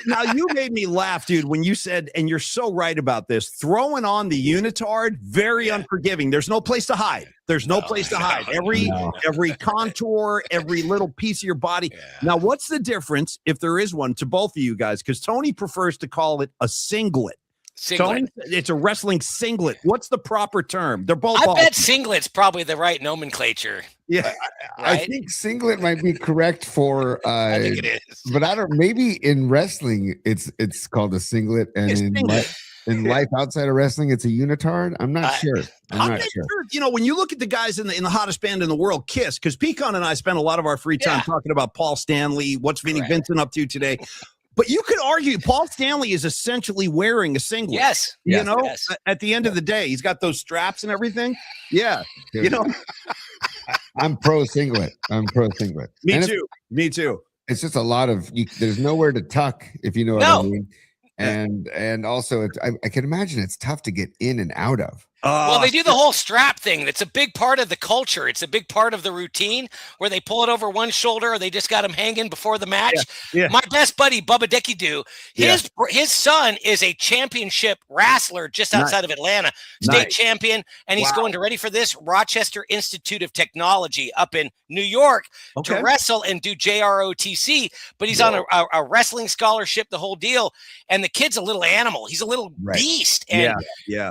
now you made me laugh, dude, when you said, and you're so right about this, throwing on the unitard, very unforgiving. There's no place to hide. There's no place to hide. Every contour, every little piece of your body. Yeah. Now, what's the difference, if there is one, to both of you guys? Because Tony prefers to call it a singlet. Tony, it's a wrestling singlet. What's the proper term? They're both. I bet singlet's probably the right nomenclature. Yeah, right? I think singlet might be correct for. I think it is, but I don't. Maybe in wrestling, it's called a singlet, and in life outside of wrestling, it's a unitard. I'm not sure. I'm not sure. You know, when you look at the guys in the hottest band in the world, Kiss, because PCon and I spend a lot of our free time talking about Paul Stanley. What's Vinnie Vincent up to today? But you could argue Paul Stanley is essentially wearing a singlet. Yes. You know, at the end of the day, he's got those straps and everything. Yeah. Dude. You know, I'm pro singlet. Me too. It's just a lot of, there's nowhere to tuck, if you know what I mean. And also, I can imagine it's tough to get in and out of. Well, they do the whole strap thing. That's a big part of the culture. It's a big part of the routine where they pull it over one shoulder or they just got him hanging before the match. Yeah. My best buddy, Bubba Dickie-Doo, his son is a championship wrestler just outside of Atlanta, state champion, and he's going to, ready for this, Rochester Institute of Technology up in New York to wrestle and do JROTC, but he's on a wrestling scholarship, the whole deal, and the kid's a little animal. He's a little beast. And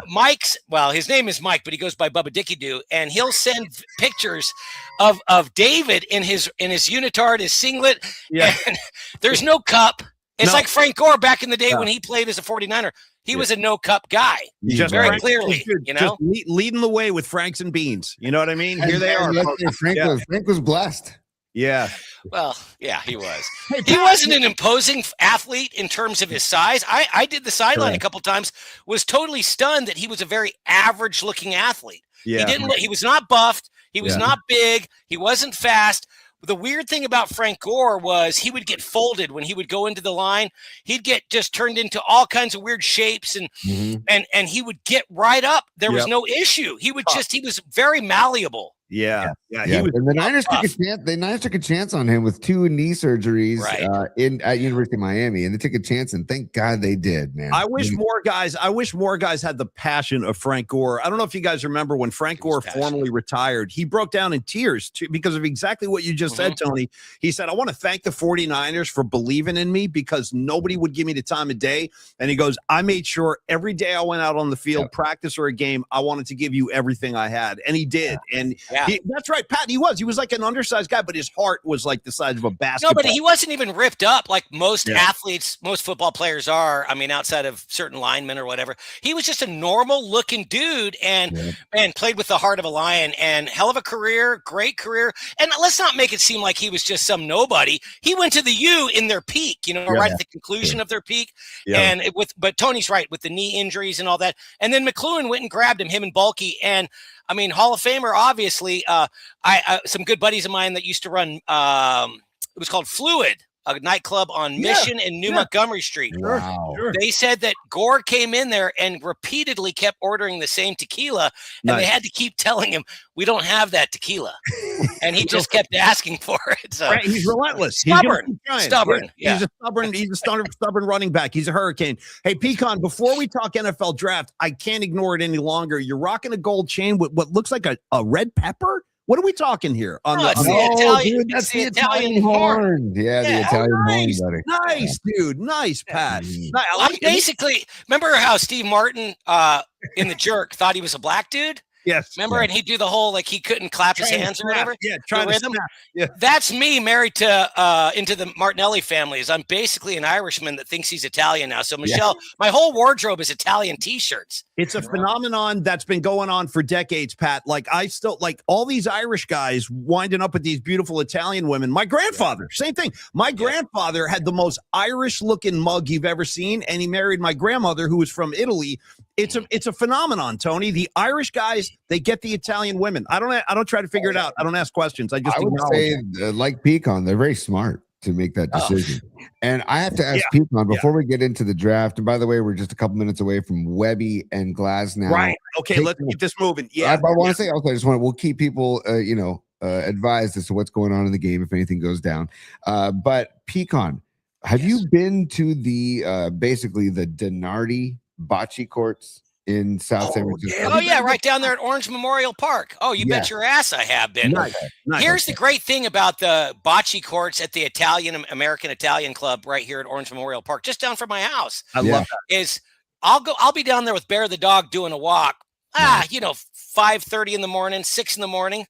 Mike's, well, his name is Mike, but he goes by Bubba Dickie-Doo, and he'll send pictures of David in his unitard, his singlet, and there's no cup. It's like Frank Gore back in the day when he played as a 49er. He was a no cup guy, just very clearly, you know, just leading the way with Franks and Beans. You know what I mean? Here they are. Frank was blessed. Yeah. Well, yeah, he was. He wasn't an imposing athlete in terms of his size. I did the sideline a couple times, was totally stunned that he was a very average looking athlete. Yeah. He was not buffed. He was not big. He wasn't fast. The weird thing about Frank Gore was he would get folded when he would go into the line. He'd get just turned into all kinds of weird shapes and he would get right up. There was no issue. He was very malleable. Yeah. And the Niners took a chance on him with 2 knee surgeries at University of Miami, and they took a chance, and thank God they did, man. I wish more guys had the passion of Frank Gore. I don't know if you guys remember when Frank Gore formally retired, he broke down in tears because of exactly what you just said, Tony. He said, I want to thank the 49ers for believing in me because nobody would give me the time of day. And he goes, I made sure every day I went out on the field, practice or a game, I wanted to give you everything I had. And he did. And that's right, Pat. He was like an undersized guy, but his heart was like the size of a basketball. No, but he wasn't even ripped up like most athletes, most football players are. I mean, outside of certain linemen or whatever, he was just a normal looking dude and played with the heart of a lion and hell of a career, great career. And let's not make it seem like he was just some nobody. He went to the U in their peak, right at the conclusion of their peak. And but Tony's right with the knee injuries and all that. And then McLuhan went and grabbed him and Bulky. And I mean, Hall of Famer, obviously. Some good buddies of mine that used to run. It was called Fluid, a nightclub on Mission and New Montgomery Street. Wow. They said that Gore came in there and repeatedly kept ordering the same tequila, and they had to keep telling him, "We don't have that tequila," and he just kept asking for it. So he's relentless, stubborn. He's a stubborn running back. He's a hurricane. Hey, PCon, before we talk NFL draft, I can't ignore it any longer. You're rocking a gold chain with what looks like a red pepper. What are we talking here? That's the Italian horn. Yeah, the Italian horn, buddy. Nice, dude. Nice, Pat. Basically, remember how Steve Martin in The Jerk thought he was a black dude? Yes. Remember, and he'd do the whole like he couldn't clap his hands or whatever. Yeah, trying to snap. Yeah. That's me married to into the Martinelli families. I'm basically an Irishman that thinks he's Italian now. So Michelle, my whole wardrobe is Italian T-shirts. It's a phenomenon that's been going on for decades, Pat. Like I still like all these Irish guys winding up with these beautiful Italian women. My grandfather, same thing. My grandfather had the most Irish looking mug you've ever seen, and he married my grandmother who was from Italy. It's a phenomenon, Tony. The Irish guys, they get the Italian women. I don't try to figure it out. I don't ask questions. I would say, like PCon, they're very smart to make that decision. And I have to ask PCon before we get into the draft. And by the way, we're just a couple minutes away from Webby and Glasnow. Right. Okay, let's keep this moving. Yeah. I want to say also, we'll keep people, advised as to what's going on in the game if anything goes down. But PCon, have you been to the basically the Denardi bocce courts in South San Francisco? Right down there at Orange Memorial Park. Oh, you bet your ass I have been. Nice. Here's the great thing about the bocce courts at the American Italian Club right here at Orange Memorial Park, just down from my house. I love that. Is I'll be down there with Bear the dog doing a walk. 5:30 in the morning, 6 in the morning.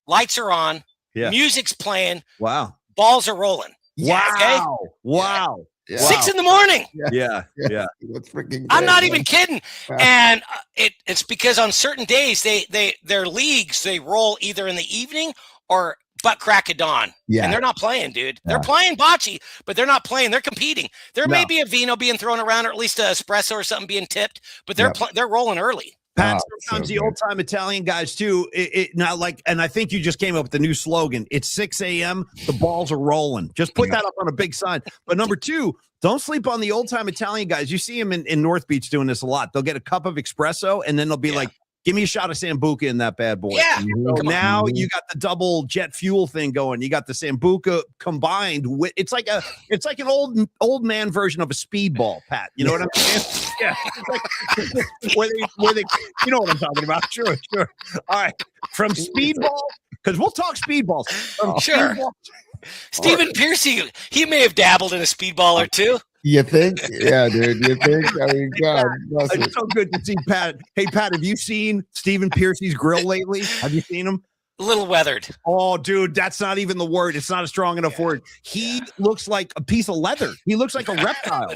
Lights are on. Yeah. Music's playing. Wow. Balls are rolling. Wow. Okay? Wow. Yeah. 6 in the morning. Yeah. That's freaking I'm not even kidding. And it's because on certain days their leagues, they roll either in the evening or butt crack of dawn. Yeah. And they're not playing, dude. They're playing bocce, but they're not playing. They're competing. There may be a vino being thrown around or at least an espresso or something being tipped, but they're rolling early. Pat, sometimes the old-time Italian guys, too, and I think you just came up with the new slogan. It's 6 a.m., the balls are rolling. Just put that up on a big sign. But number 2, don't sleep on the old-time Italian guys. You see them in North Beach doing this a lot. They'll get a cup of espresso, and then they'll be like, Give me a shot of Sambuca in that bad boy. Yeah. So now you got the double jet fuel thing going. You got the Sambuca combined with it's like an old man version of a speedball, Pat. You know what I'm saying? Yeah. Where they you know what I'm talking about. Sure. All right. From speedball, because we'll talk speedballs. Sure. Stephen Piercy, he may have dabbled in a speedball or two. You think? Yeah, dude. You think? I mean, God, it's so good to see Pat. Hey, Pat, have you seen Stephen Piercy's grill lately? Have you seen him? A little weathered. Oh, dude, that's not even the word. It's not a strong enough word. He looks like a piece of leather. He looks like a reptile.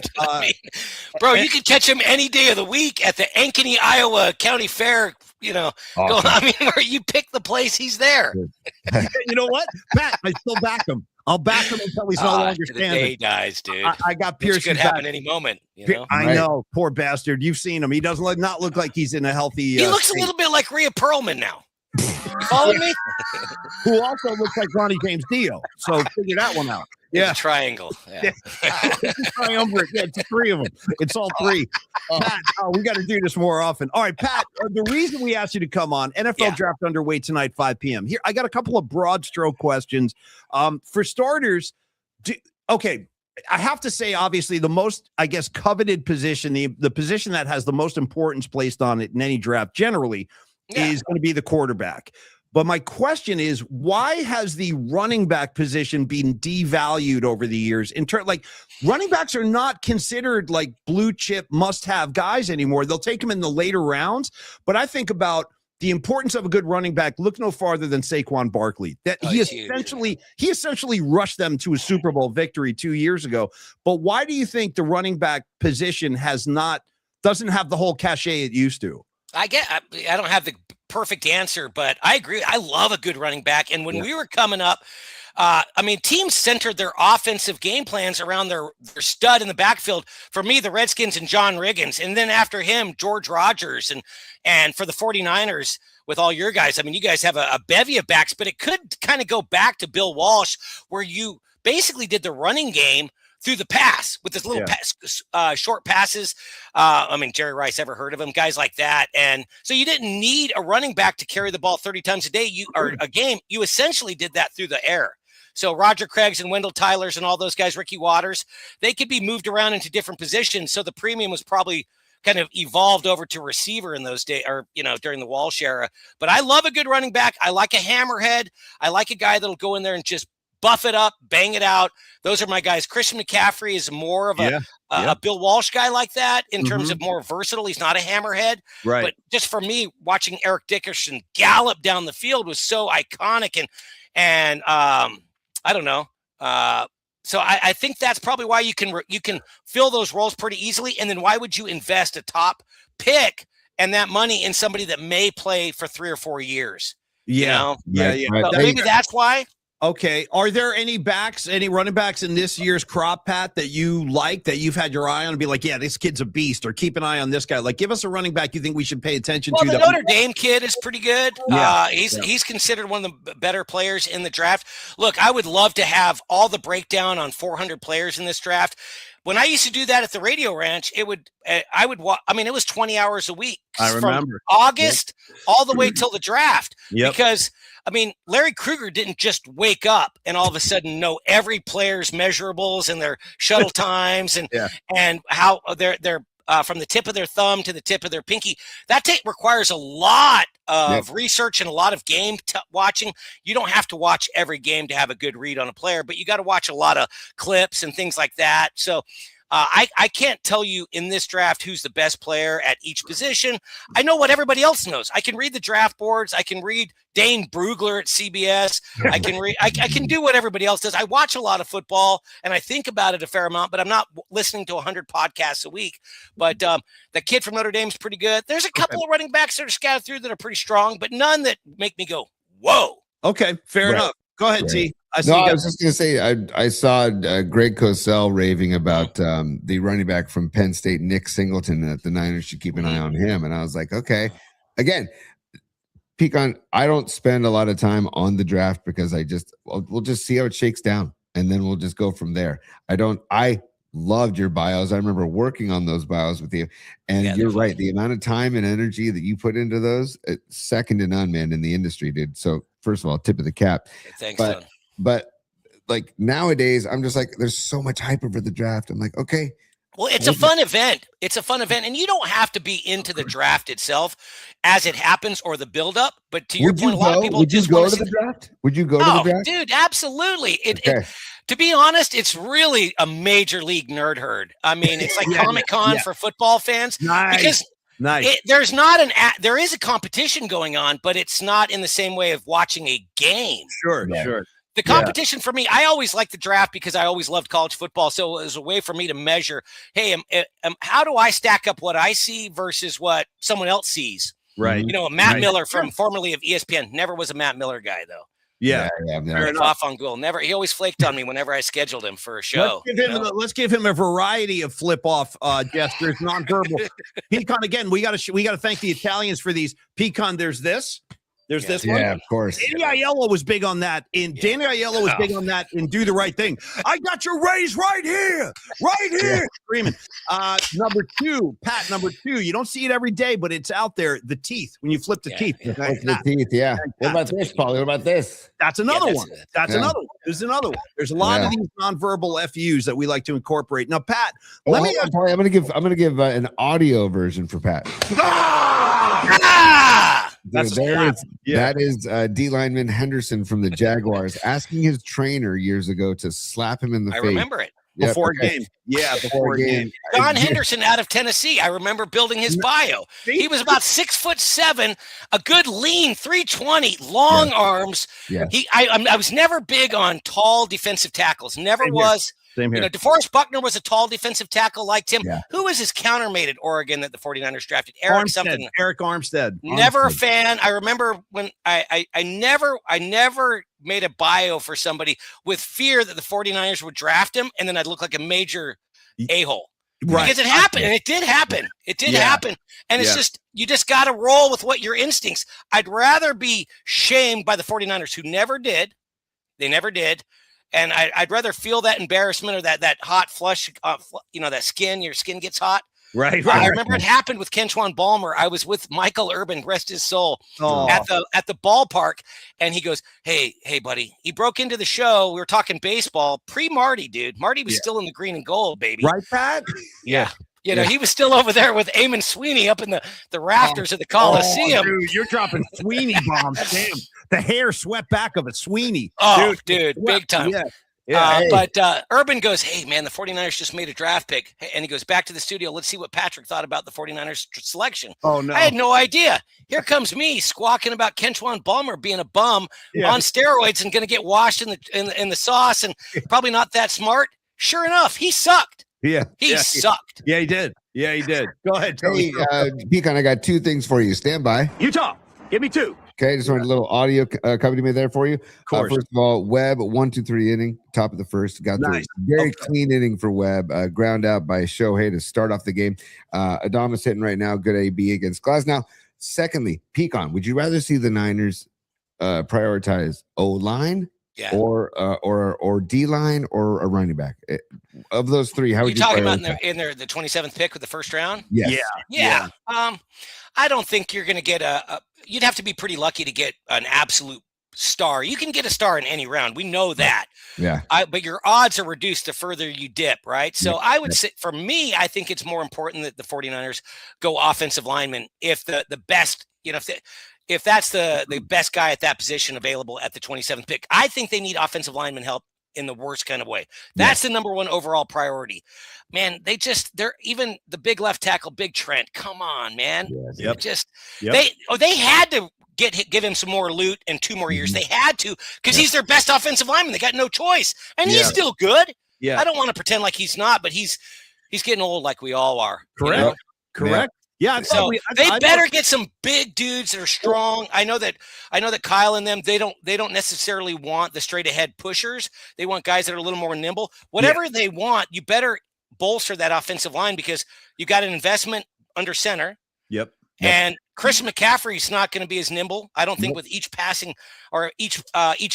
Bro, you could catch him any day of the week at the Ankeny, Iowa County Fair. You know, where you pick the place, he's there. You know what, Pat? I still back him. I'll back him until he's no longer standing. The day dies, dude. I got Piercy. Could happen any moment. You know? I know, poor bastard. You've seen him. He doesn't not look like he's in a healthy. He looks a little bit like Rhea Perlman now. You following me? Who also looks like Ronnie James Dio. So figure that one out. Yeah, triangle. Yeah. Triumvirate. Yeah, it's three of them. It's all three. Pat, we got to do this more often. All right, Pat. The reason we asked you to come on, NFL draft underway tonight, 5 p.m. Here, I got a couple of broad stroke questions. For starters, I have to say, obviously, the most, I guess, coveted position, the position that has the most importance placed on it in any draft generally is going to be the quarterback. But my question is, why has the running back position been devalued over the years? Running backs are not considered like blue chip must-have guys anymore. They'll take them in the later rounds. But I think about the importance of a good running back. Look no farther than Saquon Barkley. He essentially rushed them to a Super Bowl victory 2 years ago. But why do you think the running back position doesn't have the whole cachet it used to? I don't have the perfect answer, but I agree. I love a good running back. And when we were coming up, teams centered their offensive game plans around their stud in the backfield. For me, the Redskins and John Riggins. And then after him, George Rogers. And for the 49ers, with all your guys, you guys have a bevy of backs, but it could kind of go back to Bill Walsh, where you basically did the running game through the pass with this little short passes. Jerry Rice, ever heard of him? Guys like that. And so you didn't need a running back to carry the ball 30 times a day or a game. You essentially did that through the air. So Roger Craigs and Wendell Tylers and all those guys, Ricky Waters, they could be moved around into different positions. So the premium was probably kind of evolved over to receiver in those days, or, during the Walsh era. But I love a good running back. I like a hammerhead. I like a guy that'll go in there and just buff it up, bang it out. Those are my guys. Christian McCaffrey is more of a Bill Walsh guy like that in terms of more versatile. He's not a hammerhead. Right. But just for me, watching Eric Dickerson gallop down the field was so iconic. And I don't know. So I think that's probably why you can fill those roles pretty easily. And then why would you invest a top pick and that money in somebody that may play for 3 or 4 years? Yeah. So maybe that's why. Okay. Are there any running backs in this year's crop, Pat, that you like, that you've had your eye on and be like, yeah, this kid's a beast, or keep an eye on this guy? Like, give us a running back you think we should pay attention to. The Notre Dame kid is pretty good. He's considered one of the better players in the draft. Look, I would love to have all the breakdown on 400 players in this draft. When I used to do that at the Radio Ranch, it was 20 hours a week. I remember. From August all the way till the draft. Because Larry Krueger didn't just wake up and all of a sudden know every player's measurables and their shuttle times and how they're from the tip of their thumb to the tip of their pinky. That requires a lot of research and a lot of game watching. You don't have to watch every game to have a good read on a player, but you got to watch a lot of clips and things like that. So I can't tell you in this draft who's the best player at each position. I know what everybody else knows. I can read the draft boards. I can read Dane Brugler at CBS. I can do what everybody else does. I watch a lot of football and I think about it a fair amount, but I'm not listening to 100 podcasts a week. But the kid from Notre Dame is pretty good. There's a couple of running backs that are scattered through that are pretty strong, but none that make me go, whoa. Okay, fair enough. Go ahead, T. I was just going to say, I saw Greg Cosell raving about the running back from Penn State, Nick Singleton, that the Niners should keep an eye on him. And I was like, okay. Again, PCon, I don't spend a lot of time on the draft because we'll just see how it shakes down. And then we'll just go from there. I loved your bios. I remember working on those bios with you, and you're right. The amount of time and energy that you put into those, it's second to none, man, in the industry, dude. So first of all, tip of the cap. Thanks, but like nowadays, I'm just like, there's so much hype over the draft. I'm like, okay. Well, it's a fun event. It's a fun event, and you don't have to be into the draft itself as it happens or the build-up. But to your point, a lot of people just go to the draft. Would you go to the draft, dude? Absolutely. To be honest, it's really a major league nerd herd. I mean, it's like Comic-Con for football fans. Because there is a competition going on, but it's not in the same way of watching a game. Sure. The competition for me, I always liked the draft because I always loved college football. So it was a way for me to measure, hey, how do I stack up what I see versus what someone else sees? Right. You know, Matt Miller formerly of ESPN, never was a Matt Miller guy, though. Yeah. Off on goal. Never. He always flaked on me whenever I scheduled him for a show. Let's give him a variety of flip off gestures, nonverbal. PCon again. We got to thank the Italians for these. PCon. There's this one. Yeah, of course. Danny Aiello was big on that. Danny Aiello was big on that in Do the Right Thing. I got your raise right here. Screaming. Number two, Pat, you don't see it every day, but it's out there. The teeth, when you flip the teeth. The teeth, yeah. What about this, Paulie? What about this? That's another one. Another one. There's another one. There's a lot of these nonverbal FUs that we like to incorporate. Now, Pat, Paulie, I'm gonna give an audio version for Pat. That is D lineman Henderson from the Jaguars asking his trainer years ago to slap him in the face. I remember it. Before a game. Yeah, before a game. John Henderson out of Tennessee. I remember building his bio. He was about 6'7", a good lean 320, long arms. Yeah. I was never big on tall defensive tackles. Never was. Same here. You know, DeForest Buckner was a tall defensive tackle, liked him. Yeah. Who was his countermate at Oregon that the 49ers drafted? Eric Armstead. Never a fan. I remember when I never made a bio for somebody with fear that the 49ers would draft him, and then I'd look like a major a-hole. Right. Because it happened, and it did happen. It did happen. And it's just, you just got to roll with what your instincts. I'd rather be shamed by the 49ers, who never did. They never did. And I'd rather feel that embarrassment or that hot flush, that your skin gets hot. Right. I remember it happened with Kenjuan Balmer. I was with Michael Urban, rest his soul, at the ballpark, and he goes, "Hey, buddy." He broke into the show. We were talking baseball pre-Marty, dude. Marty was still in the green and gold, baby. Right, Pat? Yeah. You know, he was still over there with Eamon Sweeney up in the rafters of the Coliseum. Dude, you're dropping Sweeney bombs. Damn. The hair swept back of it. Sweeney. Oh, dude, big time. Yeah. But Urban goes, "Hey, man, the 49ers just made a draft pick." And he goes back to the studio. Let's see what Patrick thought about the 49ers selection. Oh, no. I had no idea. Here comes me squawking about Kenjuan Balmer being a bum on steroids and going to get washed in the sauce and probably not that smart. Sure enough, he sucked. Yeah. He sucked. Yeah, he did. Go ahead, Tony. Hey, PCon, I got two things for you. Stand by. Utah, give me two. Okay, just wanted a little audio accompaniment there for you. First of all, Webb, 1-2-3 inning, top of the first. Got the very clean inning for Webb. Ground out by Shohei to start off the game. Adamas hitting right now. Good AB against Glasnow. Secondly, PCon, would you rather see the Niners prioritize O-line or D-line or a running back? Of those three, how would you talking about in the 27th pick with the first round? Yes. Yeah. I don't think you're going to get you'd have to be pretty lucky to get an absolute star. You can get a star in any round. We know that. Yeah. But your odds are reduced the further you dip, right? So I would say, for me, I think it's more important that the 49ers go offensive lineman if the best, if that's the best guy at that position available at the 27th pick. I think they need offensive lineman help in the worst kind of way. That's the number one overall priority. Man, they're even the big left tackle, Big Trent. Come on, man. They had to give him some more loot and 2 more years. They had to, because he's their best offensive lineman. They got no choice. And he's still good. Yeah. I don't want to pretend like he's not, but he's getting old like we all are. Correct. Correct. Yeah, so they better get some big dudes that are strong. I know that Kyle and them, they don't necessarily want the straight ahead pushers. They want guys that are a little more nimble. Whatever they want, you better bolster that offensive line because you got an investment under center. Yep. And Chris McCaffrey's not going to be as nimble, I don't think, with each passing or each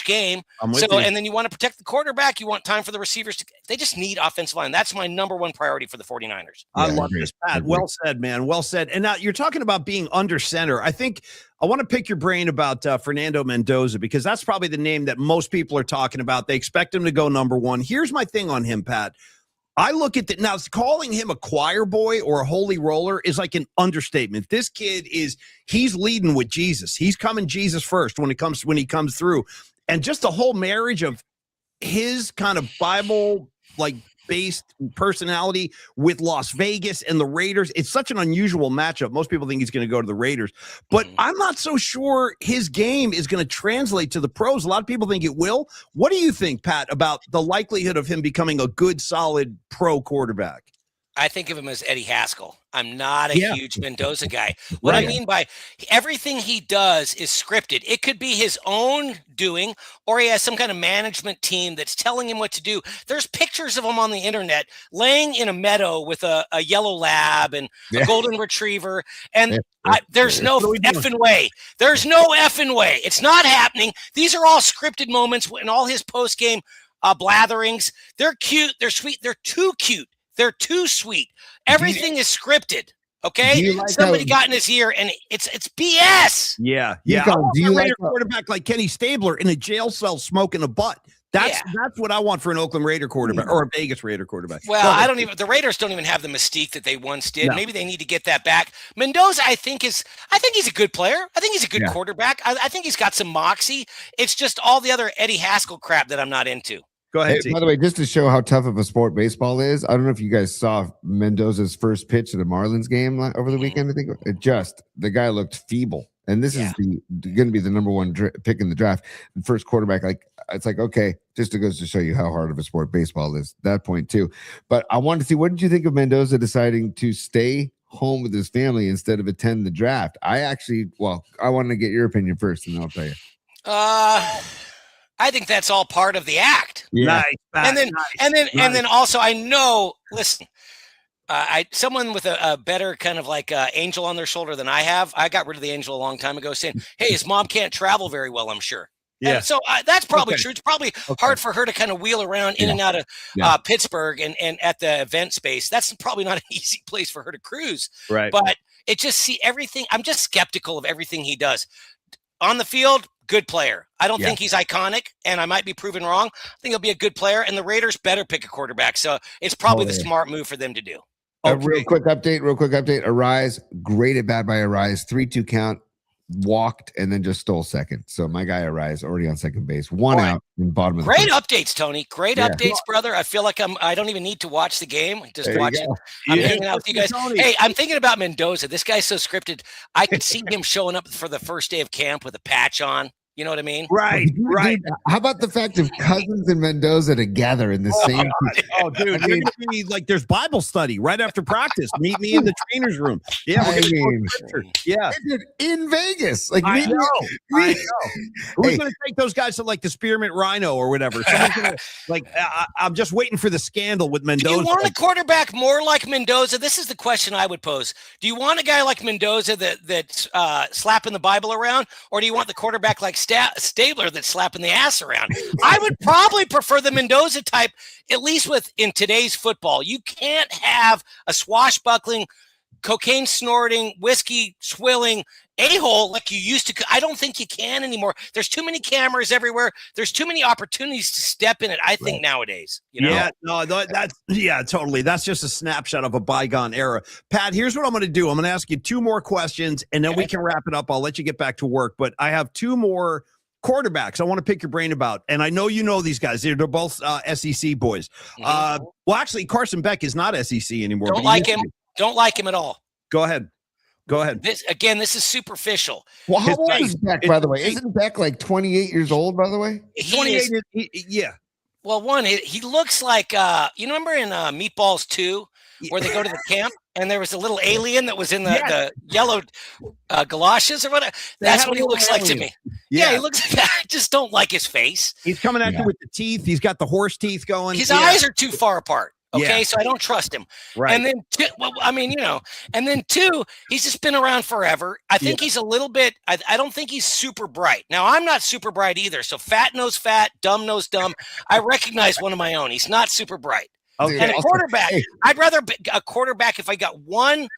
game. And then you want to protect the quarterback. You want time for the receivers. They just need offensive line. That's my number one priority for the 49ers. I love this, Pat. Well said, man. Well said. And now you're talking about being under center. I think I want to pick your brain about Fernando Mendoza, because that's probably the name that most people are talking about. They expect him to go number one. Here's my thing on him, Pat. I look at now, calling him a choir boy or a holy roller is like an understatement. This kid he's leading with Jesus. He's coming Jesus first when he comes through. And just the whole marriage of his kind of Bible based personality with Las Vegas and the Raiders. It's such an unusual matchup. Most people think he's going to go to the Raiders, but I'm not so sure his game is going to translate to the pros. A lot of people think it will. What do you think, Pat, about the likelihood of him becoming a good, solid pro quarterback? I think of him as Eddie Haskell. I'm not a huge Mendoza guy. What I mean by everything he does is scripted. It could be his own doing, or he has some kind of management team that's telling him what to do. There's pictures of him on the internet laying in a meadow with a yellow lab and a golden retriever. And there's no effing way. There's no effing way. It's not happening. These are all scripted moments in all his post-game blatherings. They're cute. They're sweet. They're too cute. They're too sweet. Everything is scripted. Okay, somebody got in his ear, and it's BS. Yeah. Do you like a quarterback like Kenny Stabler in a jail cell smoking a butt? That's what I want for an Oakland Raider quarterback or a Vegas Raider quarterback. Well, the Raiders don't even have the mystique that they once did. No. Maybe they need to get that back. Mendoza, I think he's a good player. I think he's a good quarterback. I think he's got some moxie. It's just all the other Eddie Haskell crap that I'm not into. Go ahead. Hey, by the way, just to show how tough of a sport baseball is, I don't know if you guys saw Mendoza's first pitch at a Marlins game over the weekend. I think the guy looked feeble, and this is going to be the number one pick in the draft, first quarterback. It's okay, just goes to show you how hard of a sport baseball is. That point too. But I wanted to see, what did you think of Mendoza deciding to stay home with his family instead of attend the draft? I wanted to get your opinion first, and then I'll tell you. I think that's all part of the act. Yeah. Nice. And then also, I know, listen, someone with a better kind of angel on their shoulder than I have. I got rid of the angel a long time ago, saying, hey, his mom can't travel very well, I'm sure. Yeah. And so that's probably true. It's probably hard for her to kind of wheel around in and out of Pittsburgh and at the event space. That's probably not an easy place for her to cruise. Right. But everything. I'm just skeptical of everything he does. On the field, good player. I don't think he's iconic, and I might be proven wrong. I think he'll be a good player, and the Raiders better pick a quarterback. So it's probably the smart move for them to do. Real quick update. Arise, great at bat by Arise. 3-2 count, walked, and then just stole second. So my guy Arise already on second base. One out in bottom of the Great updates, Tony. Great updates, brother. I feel like I don't even need to watch the game. Just watch it. I'm hanging out with you guys. Hey, I'm thinking about Mendoza. This guy's so scripted. I could see him showing up for the first day of camp with a patch on. You know what I mean? Right. How about the fact of Cousins and Mendoza together in the same? Dude, you're gonna be there's Bible study right after practice. Meet me in the trainer's room. Yeah, in Vegas. I know. Who's gonna take those guys to the Spearmint Rhino or whatever? Someone's gonna I'm just waiting for the scandal with Mendoza. Do you want a quarterback more like Mendoza? This is the question I would pose. Do you want a guy like Mendoza that's slapping the Bible around, or do you want the quarterback like Stabler that's slapping the ass around? I would probably prefer the Mendoza type, at least in today's football. You can't have a swashbuckling, cocaine snorting, whiskey swilling a-hole like you used to. I don't think you can anymore. There's too many cameras everywhere. There's too many opportunities to step in it, I think, nowadays. Totally. That's just a snapshot of a bygone era. Pat, here's what I'm going to do. I'm going to ask you two more questions, and then we can wrap it up. I'll let you get back to work, but I have two more quarterbacks I want to pick your brain about, and I know you know these guys. They're both SEC boys. Well, actually, Carson Beck is not SEC anymore. Don't like him. Don't like him at all. Go ahead. This is superficial. Well, how old is Beck, by the way? Isn't Beck 28 years old, by the way? 28. Yeah. Well, he looks like you remember in Meatballs 2 where they go to the camp and there was a little alien that was in the yellow galoshes or whatever. That's what he looks like to me. Yeah, he looks like that. I just don't like his face. He's coming at you with the teeth. He's got the horse teeth going. His eyes are too far apart. Okay, so I don't trust him. Right. And then, and then two, he's just been around forever. I think he's a little bit, I don't think he's super bright. Now, I'm not super bright either. So fat knows fat, dumb knows dumb. I recognize one of my own. He's not super bright. Okay. And a quarterback, I'd rather a quarterback, if I got one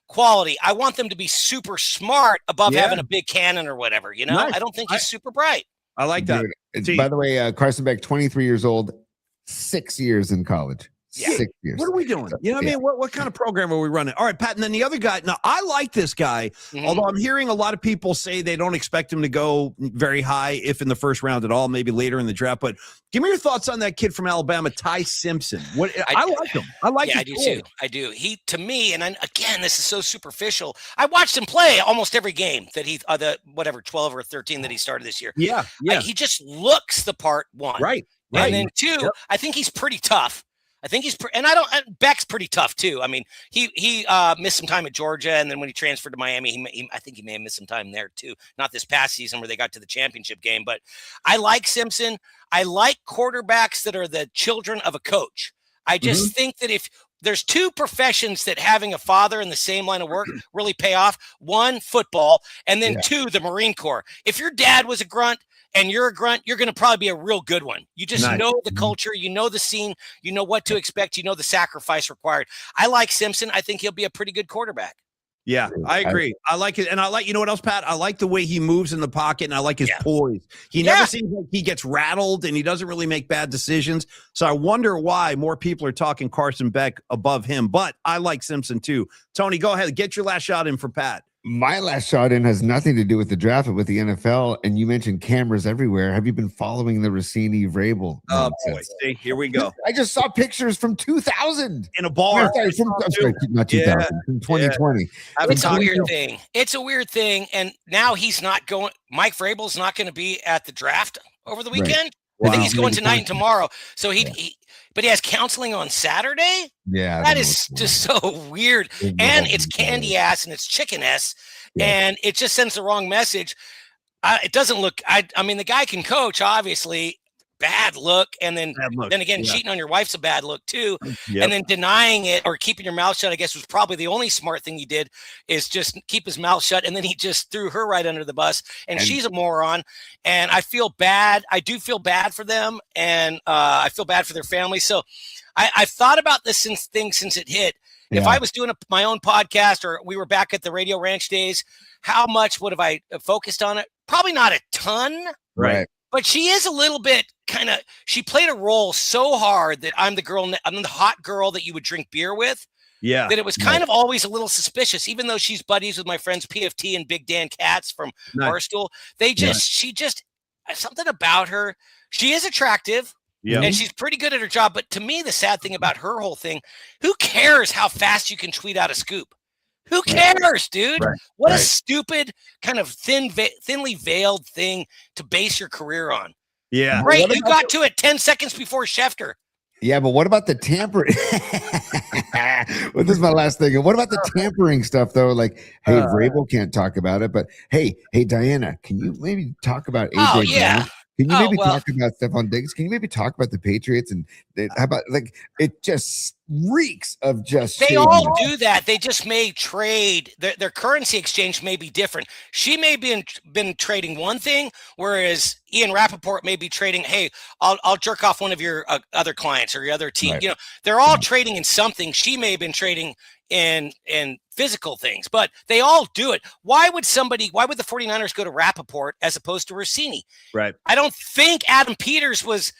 quality, I want them to be super smart above having a big cannon or whatever. Nice. I don't think he's super bright. I like that. Dude, by the way, Carson Beck, 23 years old, 6 years in college. Yeah. 6 years. What are we doing? You know what I mean? What kind of program are we running? All right, Pat. And then the other guy. Now, I like this guy, although I'm hearing a lot of people say they don't expect him to go very high, if in the first round at all, maybe later in the draft. But give me your thoughts on that kid from Alabama, Ty Simpson. I like him. I like him. I do too. I do. He, to me, and again, this is so superficial. I watched him play almost every game that he, 12 or 13 that he started this year. Yeah. He just looks the part, one. Right. And then two, I think he's pretty tough. I think he's Beck's pretty tough too. I mean, he missed some time at Georgia, and then when he transferred to Miami, I think he may have missed some time there too. Not this past season where they got to the championship game, but I like Simpson. I like quarterbacks that are the children of a coach. I just think that if there's two professions that having a father in the same line of work really pay off, one, football, and then two, the Marine Corps. If your dad was a grunt and you're a grunt, you're going to probably be a real good one. You just know the culture, you know the scene, you know what to expect, you know the sacrifice required. I like Simpson. I think he'll be a pretty good quarterback. Yeah, I agree. I like it. And I like, you know what else, Pat? I like the way he moves in the pocket, and I like his poise. He never seems like he gets rattled, and he doesn't really make bad decisions. So I wonder why more people are talking Carson Beck above him. But I like Simpson too. Tony, go ahead. Get your last shot in for Pat. My last shot in has nothing to do with the draft, but with the NFL. And you mentioned cameras everywhere. Have you been following the Rossini Vrabel? Oh, boy. See, here we go. I just saw pictures from 2000 in a bar. I'm sorry, not 2000, from 2020. It's a weird thing. It's a weird thing. And now he's not going. Mike Vrabel's not going to be at the draft over the weekend. Right. Wow. I think he's going tonight and tomorrow. So but he has counseling on Saturday. Yeah, that is just so weird. And it's candy ass and it's chicken ass, and it just sends the wrong message. It doesn't look. I mean, the guy can coach, obviously. Bad look, and then again, cheating on your wife's a bad look too. And then denying it or keeping your mouth shut, I guess, was probably the only smart thing he did, is just keep his mouth shut. And then he just threw her right under the bus, and she's a moron. And I feel bad. I do feel bad for them, and I feel bad for their family. So I've thought about this since it hit. Yeah. If I was doing my own podcast, or we were back at the Radio Ranch days, how much would have I focused on it? Probably not a ton. Right. But she is a little bit she played a role so hard that I'm the hot girl that you would drink beer with. Yeah. That it was kind of always a little suspicious, even though she's buddies with my friends PFT and Big Dan Katz from Barstool. She just, something about her. She is attractive. Yeah. And she's pretty good at her job. But to me, the sad thing about her whole thing, who cares how fast you can tweet out a scoop? Who cares, dude? Right. What a stupid kind of thinly veiled thing to base your career on. Yeah. Right. You got to it 10 seconds before Schefter. Yeah, but what about the tampering? Well, this is my last thing. And what about the tampering stuff, though? Like, hey, Vrabel can't talk about it, but hey, Diana, can you maybe talk about AJ? Oh, yeah. Brown? Can you maybe talk about Stephon Diggs? Can you maybe talk about the Patriots? And how about, like, it just reeks of just. They all do that. They just may trade. Their currency exchange may be different. She may be been trading one thing, whereas Ian Rappaport may be trading, hey, I'll jerk off one of your other clients or your other team. Right. You know, they're all trading in something. She may have been trading in physical things, but they all do it. Why would the 49ers go to Rappaport as opposed to Rossini? Right. I don't think Adam Peters was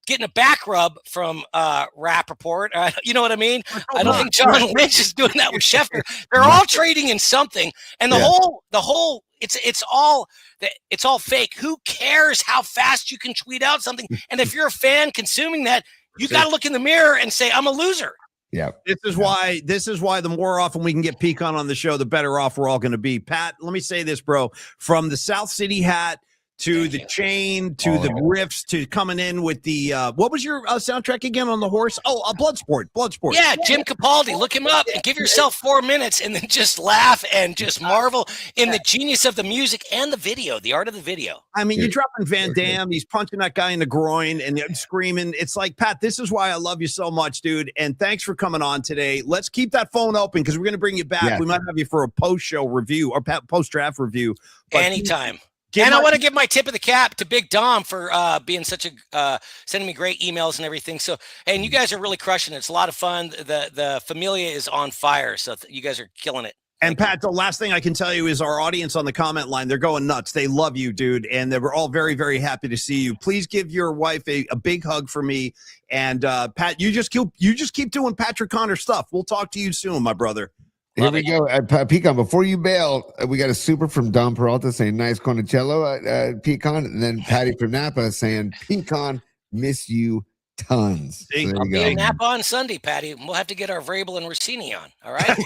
getting a back rub from Rappaport. You know what I mean? I don't think John Lynch is doing that with Schefter. They're all trading in something, and the whole it's all fake. Who cares how fast you can tweet out something? And if you're a fan consuming that, you got to look in the mirror and say, I'm a loser. Yeah. This is why the more often we can get PCon on the show, the better off we're all going to be. Pat, let me say this, bro. From the South City hat to the chain, to the riffs, to coming in with the what was your soundtrack again on the horse? Oh, Bloodsport. Yeah, Jim Capaldi. Look him up and give yourself 4 minutes and then just laugh and just marvel in the genius of the music and the video, the art of the video. I mean, you're dropping Van Damme. He's punching that guy in the groin and screaming. It's like, Pat, this is why I love you so much, dude. And thanks for coming on today. Let's keep that phone open because we're going to bring you back. Yeah. We might have you for a post-show review or post-draft review. Anytime. And I want to give my tip of the cap to Big Dom for being such a sending me great emails and everything. So, and you guys are really crushing it. It's a lot of fun. The Familia is on fire. So you guys are killing it. And Pat, the last thing I can tell you is our audience on the comment line, they're going nuts. They love you, dude. And they were all very, very happy to see you. Please give your wife a big hug for me. And Pat, you just keep doing Patrick Connor stuff. We'll talk to you soon, my brother. Here we go. PCon, before you bail, we got a super from Don Peralta saying nice Cornicello at PCon. And then Patty from Napa saying PCon, miss you tons. So I'll be in Napa on Sunday, Patty. We'll have to get our Vrabel and Rossini on. All right.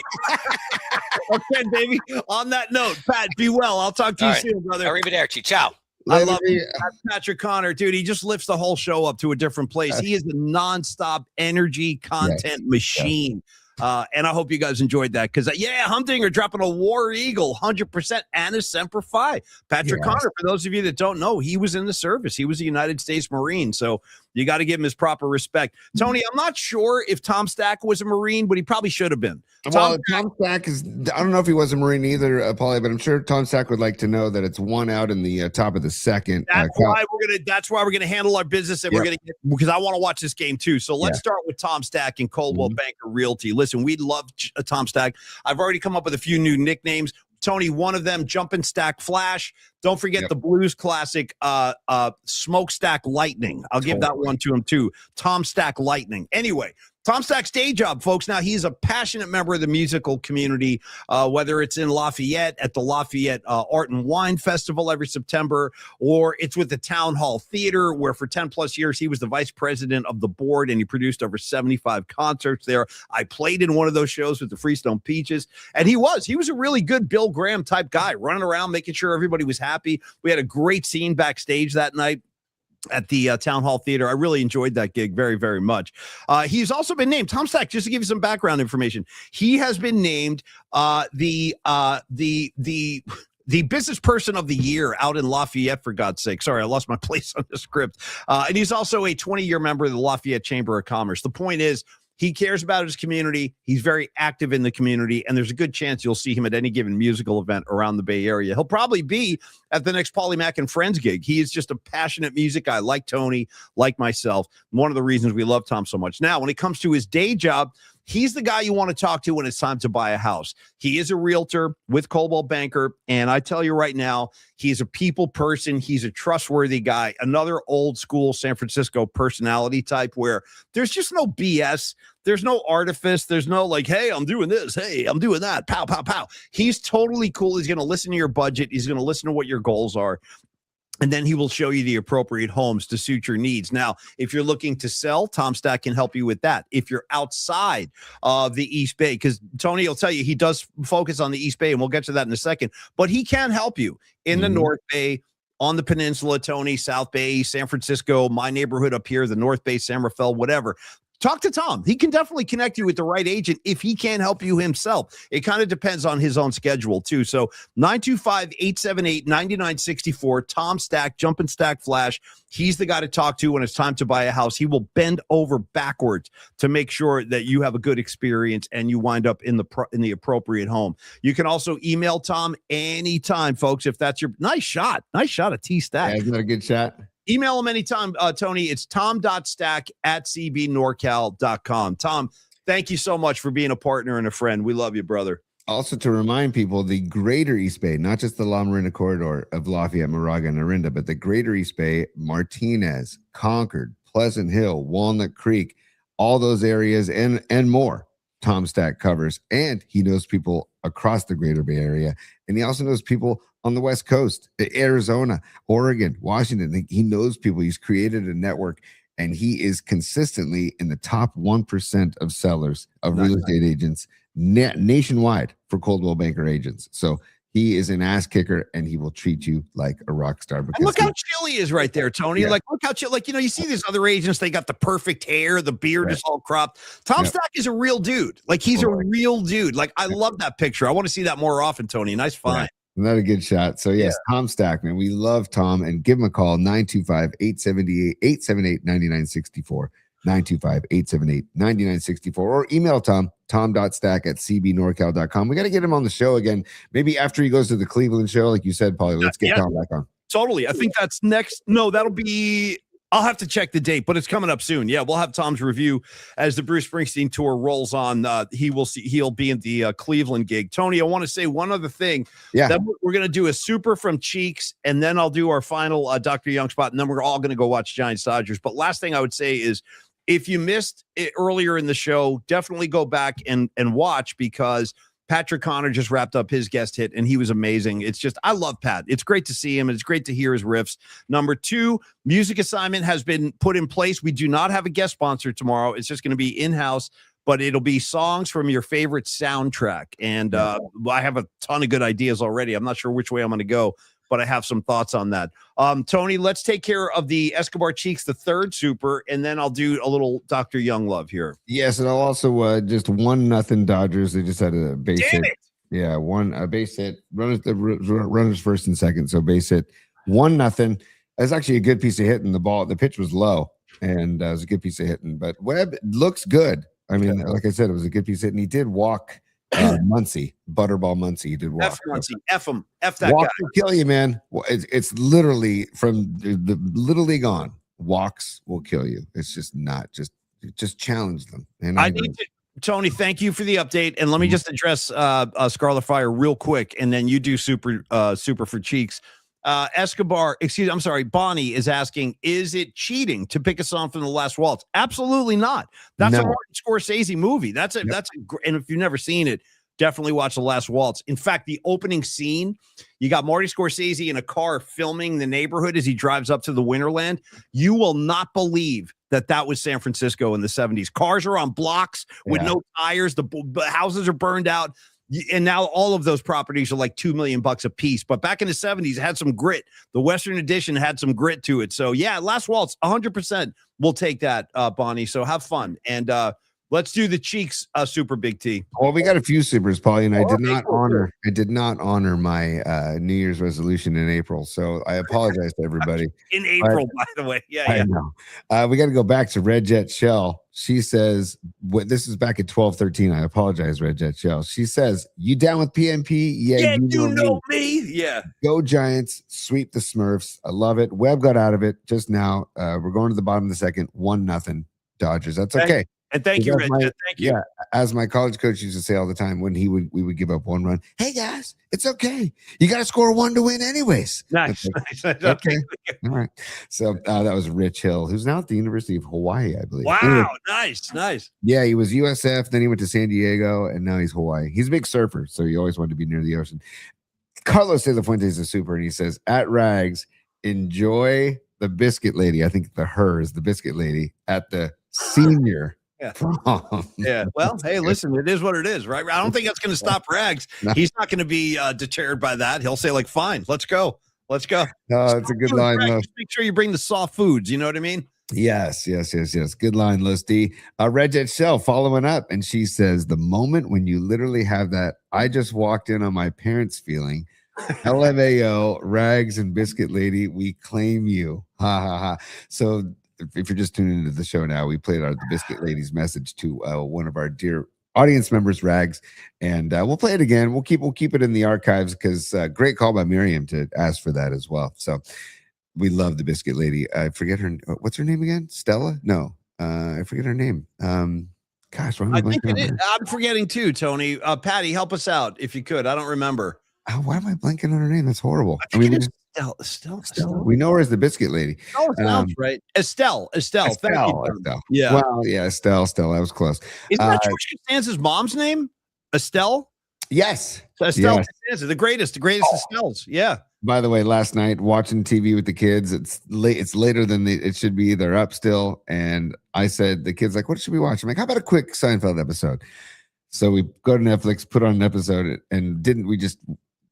Okay, baby. On that note, Pat, be well. I'll talk to you soon, brother. Arrivederci. Ciao. I love Patrick Connor, dude. He just lifts the whole show up to a different place. He is a nonstop energy content machine. And I hope you guys enjoyed that because, Humdinger dropping a War Eagle, 100%, and a Semper Fi. Patrick Connor, for those of you that don't know, he was in the service. He was a United States Marine, so you got to give him his proper respect. Tony, I'm not sure if Tom Stack was a Marine, but he probably should have been. Tom Stack is, I don't know if he was a Marine either, Paulie, but I'm sure Tom Stack would like to know that it's one out in the top of the second. That's why we're gonna handle our business, and we're gonna get, because I want to watch this game too. So let's start with Tom Stack and Coldwell Banker Realty. Listen, we love Tom Stack. I've already come up with a few new nicknames. Tony, one of them, Jumpin' Stack Flash. Don't forget the blues classic, Smokestack Lightning. I'll give that one to him too. Tom Stack Lightning. Anyway, Tom Stack's day job, folks. Now, he's a passionate member of the musical community, whether it's in Lafayette at the Lafayette Art and Wine Festival every September, or it's with the Town Hall Theater, where for 10 plus years, he was the vice president of the board and he produced over 75 concerts there. I played in one of those shows with the Freestone Peaches, and he was a really good Bill Graham type guy, running around, making sure everybody was happy. We had a great scene backstage that night at the Town Hall Theater. I really enjoyed that gig very, very much. He's also been named, Tom Stack, just to give you some background information, he has been named the business person of the year out in Lafayette, for God's sake. Sorry, I lost my place on the script. And he's also a 20-year member of the Lafayette Chamber of Commerce. The point is, he cares about his community. He's very active in the community, and there's a good chance you'll see him at any given musical event around the Bay Area. He'll probably be at the next Paulie Mack and Friends gig. He is just a passionate music guy, like Tony, like myself. One of the reasons we love Tom so much. Now, when it comes to his day job, he's the guy you want to talk to when it's time to buy a house. He is a realtor with Coldwell Banker, and I tell you right now, he's a people person. He's a trustworthy guy, another old school San Francisco personality type where there's just no BS. There's no artifice. There's no like, hey, I'm doing this. Hey, I'm doing that. Pow, pow, pow. He's totally cool. He's going to listen to your budget. He's going to listen to what your goals are. And then he will show you the appropriate homes to suit your needs. Now, if you're looking to sell, Tom Stack can help you with that. If you're outside of the East Bay, because Tony will tell you he does focus on the East Bay, and we'll get to that in a second, but he can help you in the North Bay, on the peninsula, Tony, South Bay, San Francisco, my neighborhood up here, the North Bay, San Rafael, whatever. Talk to Tom. He can definitely connect you with the right agent if he can't help you himself. It kind of depends on his own schedule, too. So 925-878-9964, Tom Stack, Jumpin' Stack Flash. He's the guy to talk to when it's time to buy a house. He will bend over backwards to make sure that you have a good experience and you wind up in the appropriate home. You can also email Tom anytime, folks, if that's your nice shot at T-Stack. Yeah, isn't that a good shot? Email him anytime, Tony. It's tom.stack@cbnorcal.com. Tom, thank you so much for being a partner and a friend. We love you, brother. Also, to remind people, the greater East Bay, not just the La Marina corridor of Lafayette, Moraga, and Orinda, but the greater East Bay, Martinez, Concord, Pleasant Hill, Walnut Creek, all those areas and more. Tom Stack covers, and he knows people across the greater Bay Area, and he also knows people on the West Coast, Arizona, Oregon, Washington. He knows people. He's created a network, and he is consistently in the top 1% of sellers of real estate agents nationwide for Coldwell Banker agents. So He is an ass kicker, and he will treat you like a rock star. And look how chill he is right there, Tony. Yeah. Like, look how chill. Like, you see these other agents, they got the perfect hair, the beard is all cropped. Tom Stack is a real dude. Like, he's a real dude. Like, I love that picture. I want to see that more often, Tony. Nice find. Not a good shot. So, yes, Tom Stack, man. We love Tom, and give him a call, 925-878-9964. 925-878-9964, or email tom.stack@cbnorcal.com. We got to get him on the show again, maybe after he goes to the Cleveland show, like you said, Paulie. Let's get Tom back on. Totally. I think that's next. No, that'll be, I'll have to check the date, but it's coming up soon. Yeah, we'll have Tom's review as the Bruce Springsteen tour rolls on. He'll be in the Cleveland gig. Tony, I want to say one other thing. Yeah, then we're going to do a super from Cheeks, and then I'll do our final Dr. Young spot, and then we're all going to go watch Giants Dodgers. But last thing I would say is, if you missed it earlier in the show, definitely go back and watch, because Patrick Connor just wrapped up his guest hit, and he was amazing. It's just, I love Pat. It's great to see him, and it's great to hear his riffs. Number 2, music assignment has been put in place. We do not have a guest sponsor tomorrow. It's just going to be in-house, but it'll be songs from your favorite soundtrack. And I have a ton of good ideas already. I'm not sure which way I'm going to go, but I have some thoughts on that. Tony, let's take care of the Escobar Cheeks, the third super, and then I'll do a little Dr. Young love here. Yes, and I'll also just 1-0 Dodgers. They just had a base hit. Yeah, a base hit. Runners first and second, so base hit. 1-0. That's actually a good piece of hitting. The pitch was low, and it was a good piece of hitting. But Webb looks good. I mean, like I said, it was a good piece of hitting. He did walk Muncie, Butterball Muncie. He did walk. F Muncie. F him. F that walk guy. Will kill you, man. It's literally from the Little League on. Walks will kill you. It's just not just challenge them. And I need to, Tony, thank you for the update. And let me just address Scarlet Fire real quick, and then you do super for Cheeks. Bonnie is asking, is it cheating to pick a song from The Last Waltz? Absolutely not. That's a Martin Scorsese movie. And if you've never seen it, definitely watch The Last Waltz. In fact, the opening scene, you got Marty Scorsese in a car filming the neighborhood as he drives up to the Winterland. You will not believe that was San Francisco in the 70s. Cars are on blocks with no tires. The houses are burned out. And now all of those properties are like $2 million a piece. But back in the 70s, it had some grit. The Western edition had some grit to it. So, yeah, Last Waltz, 100% we'll take that, Bonnie. So have fun. And let's do the Cheeks super Big T. Well, we got a few supers, Paulie, and I did not honor my New Year's resolution in April. So I apologize to everybody. In April, by the way. Yeah. I know. We got to go back to Red Jet Shell. She says, this is back at 12:13. I apologize, Red Jet Shell. She says, you down with PNP? Yeah, you know me. Yeah. Go Giants, sweep the Smurfs. I love it. Webb got out of it just now. We're going to the bottom of the second, 1-0 Dodgers. That's okay. And thank you, Red Jet. Thank you. Yeah, as my college coach used to say all the time when we would give up one run. Hey guys, it's okay. You got to score 1 to win, anyways. Nice. Okay. All right. So that was Rich Hill, who's now at the University of Hawaii, I believe. Wow. Anyway, Nice. Yeah, he was USF, then he went to San Diego, and now he's Hawaii. He's a big surfer, so he always wanted to be near the ocean. Carlos De La Fuente is a super, and he says, at Rags, enjoy the biscuit lady. I think her is the biscuit lady at the senior. Yeah. Well, hey, listen, it is what it is, right? I don't think that's going to stop Rags. No. He's not going to be deterred by that. He'll say, like, fine, let's go. No, it's a good line. Just make sure you bring the soft foods. You know what I mean? Yes. Good line, Lusty. Red Jet Shell following up, and she says, the moment when you literally have that, I just walked in on my parents feeling, LMAO, Rags and Biscuit Lady, we claim you. Ha, ha, ha. So, if you're just tuning into the show now, we played the Biscuit Lady's message to one of our dear audience members, Rags, and we'll play it again. We'll keep it in the archives because great call by Miriam to ask for that as well. So we love the Biscuit Lady. I forget her. What's her name again? Stella? No, I forget her name. Gosh, why am I blanking on her? I'm forgetting too, Tony. Patty, help us out if you could. I don't remember. Why am I blanking on her name? That's horrible. Estelle. We know her as the Biscuit Lady. Oh, sounds right. Estelle. Thank you. Estelle. Yeah. Well, yeah, Estelle. That was close. Isn't that George Costanza's mom's name? Estelle? Yes. Estelle Costanza, the greatest Estelles. Yeah. By the way, last night watching TV with the kids, it's late. It's later than it should be. They're up still, and I said, the kids like, what should we watch? I'm like, how about a quick Seinfeld episode? So we go to Netflix, put on an episode, and we just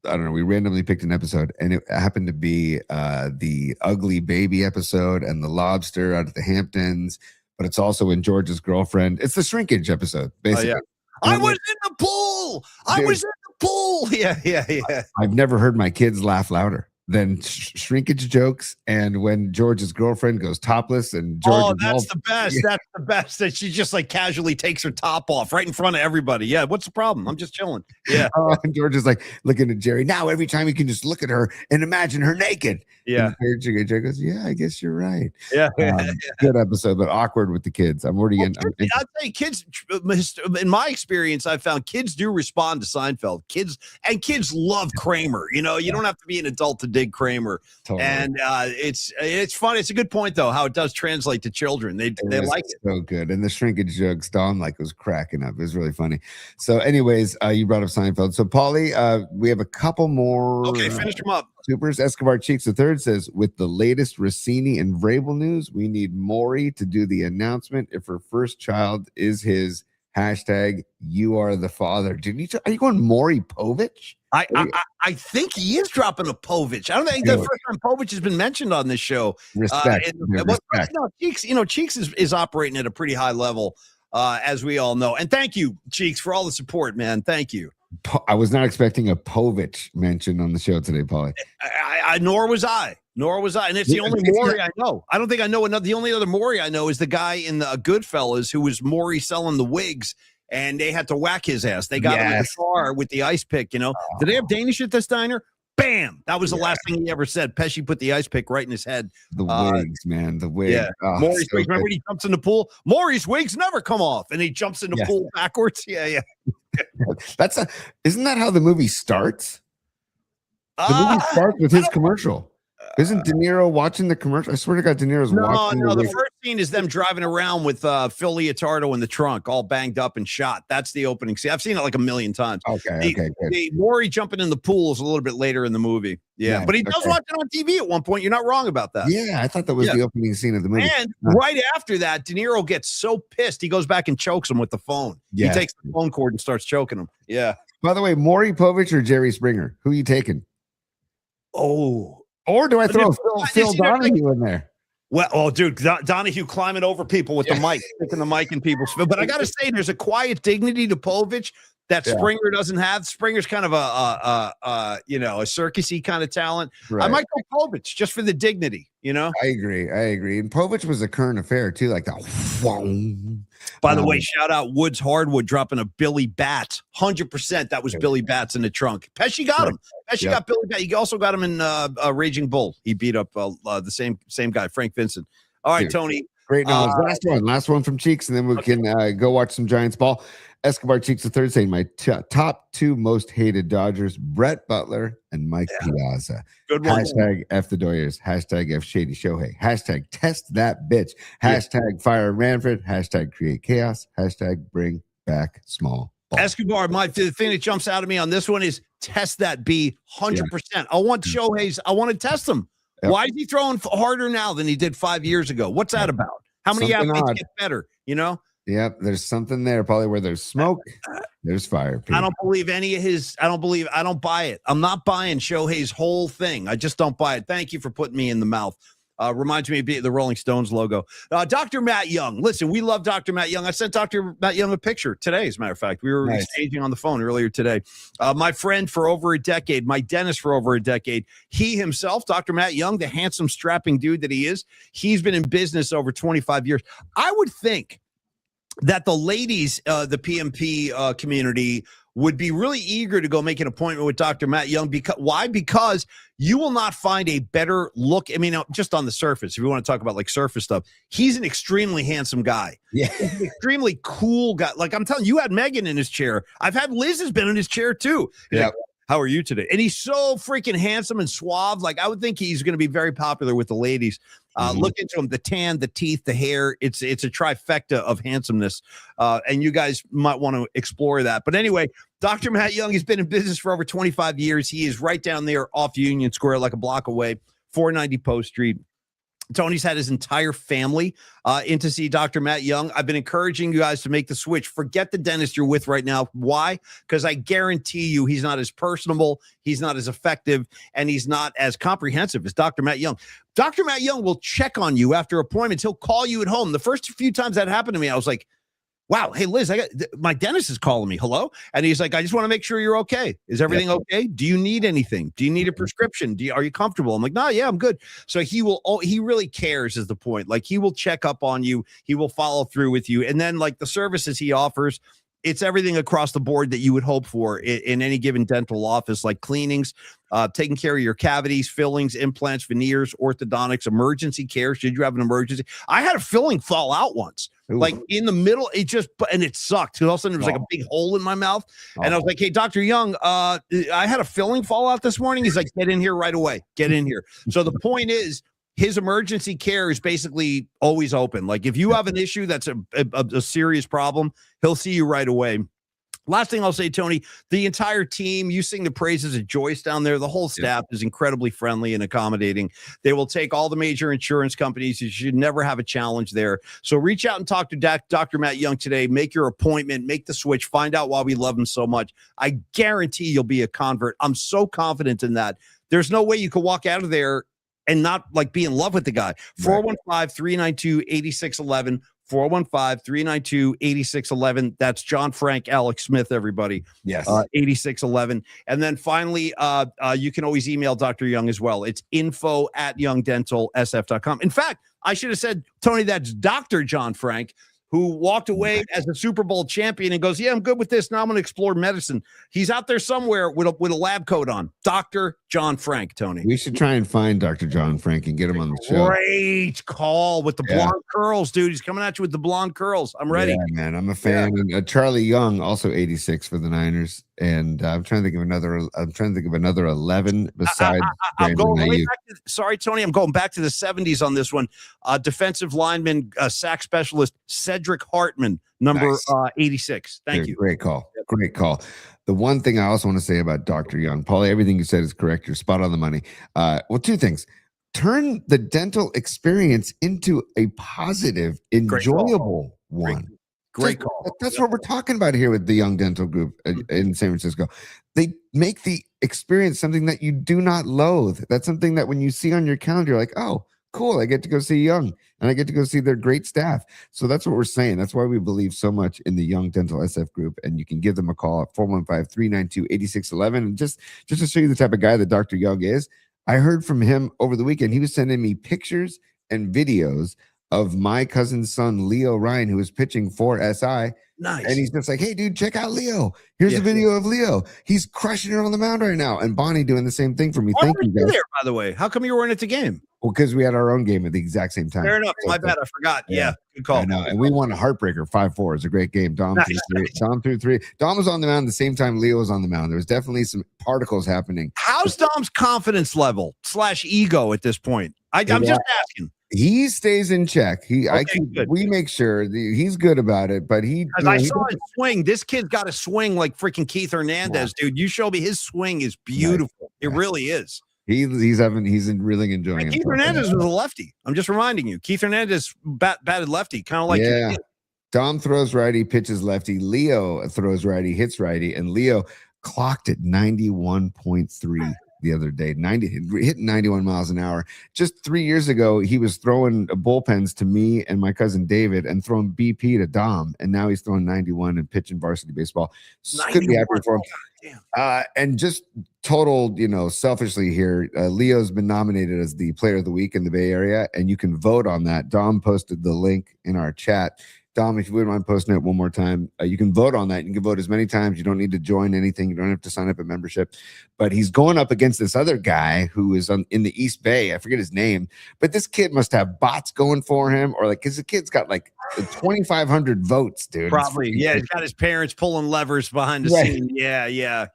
I don't know, we randomly picked an episode, and it happened to be the ugly baby episode and the lobster out at the Hamptons, but it's also in George's girlfriend. It's the shrinkage episode, basically. I was in the pool. I was in the pool. Yeah. I've never heard my kids laugh louder than shrinkage jokes, and when George's girlfriend goes topless and George. That's the best. That's the best. That she just like casually takes her top off right in front of everybody. Yeah, what's the problem? I'm just chilling. Yeah. And George is like looking at Jerry. Now every time you can just look at her and imagine her naked. Yeah. And Jerry goes, yeah, I guess you're right. Yeah. Good episode, but awkward with the kids. I'm already in. I'll tell you, kids. In my experience, I've found kids do respond to Seinfeld. Kids love Kramer. You know, you don't have to be an adult to dig Kramer. Totally. And it's fun. It's a good point though how it does translate to children. They like it. So good. And the shrinkage jokes, Dom was cracking up. It was really funny. So, anyways, you brought up Seinfeld. So, Paulie, we have a couple more. Okay, finish them up. Supers. Escobar Cheeks III says, with the latest Rossini and Vrabel news, we need Maury to do the announcement if her first child is his hashtag you are the father. Are you going Maury Povich? I think he is dropping a Povich. I don't think the first time Povich has been mentioned on this show. Respect. Cheeks is operating at a pretty high level, as we all know. And thank you, Cheeks, for all the support, man. Thank you. I was not expecting a Povich mentioned on the show today, Paulie. Nor was I. And it's the only Maury I know. I don't think I know another. The only other Maury I know is the guy in the Goodfellas who was Maury selling the wigs, and they had to whack his ass. They got him in the car with the ice pick. Did they have Danish at this diner? Bam! That was the last thing he ever said. Pesci put the ice pick right in his head. The wigs, man. The wigs. Yeah. Maury's wigs. Remember when he jumps in the pool? Maury's wigs never come off, and he jumps in the pool backwards. Yeah. Isn't that how the movie starts? The movie starts with his commercial. Isn't De Niro watching the commercial? I swear to God, De Niro's watching. No, the first scene is them driving around with Phil Leotardo in the trunk, all banged up and shot. That's the opening scene. I've seen it like a million times. Okay, good. The Maury jumping in the pool is a little bit later in the movie. Yeah, but he does watch it on TV at one point. You're not wrong about that. Yeah, I thought that was the opening scene of the movie. And right after that, De Niro gets so pissed, he goes back and chokes him with the phone. Yeah. He takes the phone cord and starts choking him. Yeah. By the way, Maury Povich or Jerry Springer? Who are you taking? Or do I throw Phil Donahue in there? Well, dude, Donahue climbing over people with the mic, sticking the mic in people's. But I got to say, there's a quiet dignity to Povich that Springer doesn't have. Springer's kind of a circusy kind of talent. Right. I might go Povich just for the dignity. I agree. And Povich was a current affair too, like that. By the way, shout out Woods Hardwood dropping a Billy Bats. 100% that was Billy Bats in the trunk. Pesci got him. Pesci got Billy Bats. He also got him in Raging Bull. He beat up the same guy, Frank Vincent. All right, Tony. Great knowledge. Last one from Cheeks, and then we can go watch some Giants ball. Escobar Cheeks III saying my top two most hated Dodgers, Brett Butler and Mike Piazza. Good one. Hashtag F the Doyers. Hashtag F Shady Shohei. Hashtag test that bitch. Hashtag fire Ranford. Hashtag create chaos. Hashtag bring back small ball. Escobar, the thing that jumps out at me on this one is test that B 100%. I want Shohei's. I want to test him. Yep. Why is he throwing harder now than he did 5 years ago? What's that about? How many athletes get better? Yep, there's something there. Probably where there's smoke, there's fire. Pete. I don't believe any of his. I don't buy it. I'm not buying Shohei's whole thing. I just don't buy it. Thank you for putting me in the mouth. Reminds me of the Rolling Stones logo. Dr. Matt Young. Listen, we love Dr. Matt Young. I sent Dr. Matt Young a picture today, as a matter of fact. We were exchanging on the phone earlier today. My friend for over a decade, my dentist for over a decade. He himself, Dr. Matt Young, the handsome, strapping dude that he is, he's been in business over 25 years. I would think that the ladies, the PMP community, would be really eager to go make an appointment with Dr. Matt Young. Why? Because you will not find a better look. I mean, just on the surface, if you want to talk about like surface stuff, he's an extremely handsome guy. Yeah. He's an extremely cool guy. Like I'm telling you, had Megan in his chair. I've had Liz has been in his chair too. Yeah. Like, how are you today? And he's so freaking handsome and suave. Like I would think he's going to be very popular with the ladies. Look into him, the tan, the teeth, the hair. It's a trifecta of handsomeness. And you guys might want to explore that. But anyway, Dr. Matt Young has been in business for over 25 years. He is right down there off Union Square, like a block away, 490 Post Street. Tony's had his entire family in to see Dr. Matt Young. I've been encouraging you guys to make the switch. Forget the dentist you're with right now. Why? Because I guarantee you he's not as personable, he's not as effective, and he's not as comprehensive as Dr. Matt Young. Dr. Matt Young will check on you after appointments. He'll call you at home. The first few times that happened to me, I was like, wow, hey, Liz, my dentist is calling me. Hello? And he's like, I just want to make sure you're okay. Is everything okay? Do you need anything? Do you need a prescription? Are you comfortable? I'm like, no, yeah, I'm good. So he really cares is the point. Like, he will check up on you. He will follow through with you. And then, like, the services he offers, it's everything across the board that you would hope for in any given dental office, like cleanings, taking care of your cavities, fillings, implants, veneers, orthodontics, emergency care. Should you have an emergency? I had a filling fall out once. Ooh. Like in the middle, and it sucked. All of a sudden, there was like a big hole in my mouth. And I was like, hey, Dr. Young, I had a filling fall out this morning. He's like, get in here right away. Get in here. So the point is, his emergency care is basically always open. Like, if you have an issue that's a serious problem, he'll see you right away. Last thing I'll say, Tony, the entire team, you sing the praises of Joyce down there. The whole staff is incredibly friendly and accommodating. They will take all the major insurance companies. You should never have a challenge there. So reach out and talk to Dr. Matt Young today. Make your appointment. Make the switch. Find out why we love him so much. I guarantee you'll be a convert. I'm so confident in that. There's no way you could walk out of there and not like be in love with the guy. 415-392-8611. 415-392-8611. That's John Frank, Alex Smith, everybody. Yes. 8611. And then finally, you can always email Dr. Young as well. It's info@youngdentalsf.com. In fact, I should have said, Tony, that's Dr. John Frank, who walked away as a Super Bowl champion and goes, yeah, I'm good with this. Now I'm going to explore medicine. He's out there somewhere with a lab coat on. Dr. John Frank, Tony. We should try and find Dr. John Frank and get him on the show. Great call with the blonde curls, dude. He's coming at you with the blonde curls. I'm ready. Yeah, man. I'm a fan. Yeah. And Charlie Young, also 86 for the Niners. And I'm trying to think of another 11 besides. Sorry, Tony. I'm going back to the 70s on this one. Defensive lineman, sack specialist, Cedric Hartman, number 86. Thank you. Great call. Great call. The one thing I also want to say about Dr. Young, Paulie, everything you said is correct. You're spot on the money. Well, two things. Turn the dental experience into a positive, enjoyable one. Great call. That's what we're talking about here with the Young Dental Group in San Francisco. They make the experience something that you do not loathe. That's something that when you see on your calendar, you're like, oh, cool, I get to go see Young, and I get to go see their great staff. So that's what we're saying. That's why we believe so much in the Young Dental SF Group, and you can give them a call at 415-392-8611. And just to show you the type of guy that Dr. Young is, I heard from him over the weekend. He was sending me pictures and videos of my cousin's son, Leo Ryan, who was pitching for SI. Nice. And he's just like, hey, dude, check out Leo. Here's a video of Leo. He's crushing it on the mound right now. And Bonnie doing the same thing for me. Thank you, guys. There, by the way. How come you weren't at the game? Well, because we had our own game at the exact same time. Fair enough. My bad. I forgot. Yeah. Good call. I know. And we won a heartbreaker 5-4. It's a great game. Dom through three. Dom was on the mound the same time Leo was on the mound. There was definitely some particles happening. How's Dom's confidence level / ego at this point? I'm just asking. He stays in check. We make sure he's good about it, but I saw his swing. This kid's got a swing like freaking Keith Hernandez, dude. You show me his swing is beautiful. It really is. He's really enjoying it. Keith Hernandez was a lefty. I'm just reminding you. Keith Hernandez batted lefty, kind of like Dom throws righty, pitches lefty. Leo throws righty, hits righty, and Leo clocked at 91.3. the other day, hitting 91 miles an hour. Just 3 years ago, he was throwing bullpens to me and my cousin David and throwing BP to Dom. And now he's throwing 91 and pitching varsity baseball. Could be happy for him. And just total, selfishly here, Leo's been nominated as the player of the week in the Bay Area, and you can vote on that. Dom posted the link in our chat. Dom, if you wouldn't mind posting it one more time, you can vote on that. You can vote as many times. You don't need to join anything. You don't have to sign up a membership. But he's going up against this other guy who is in the East Bay. I forget his name. But this kid must have bots going for him, or because the kid's got like 2,500 votes, dude. Probably. Yeah, he's got his parents pulling levers behind the scene. Yeah.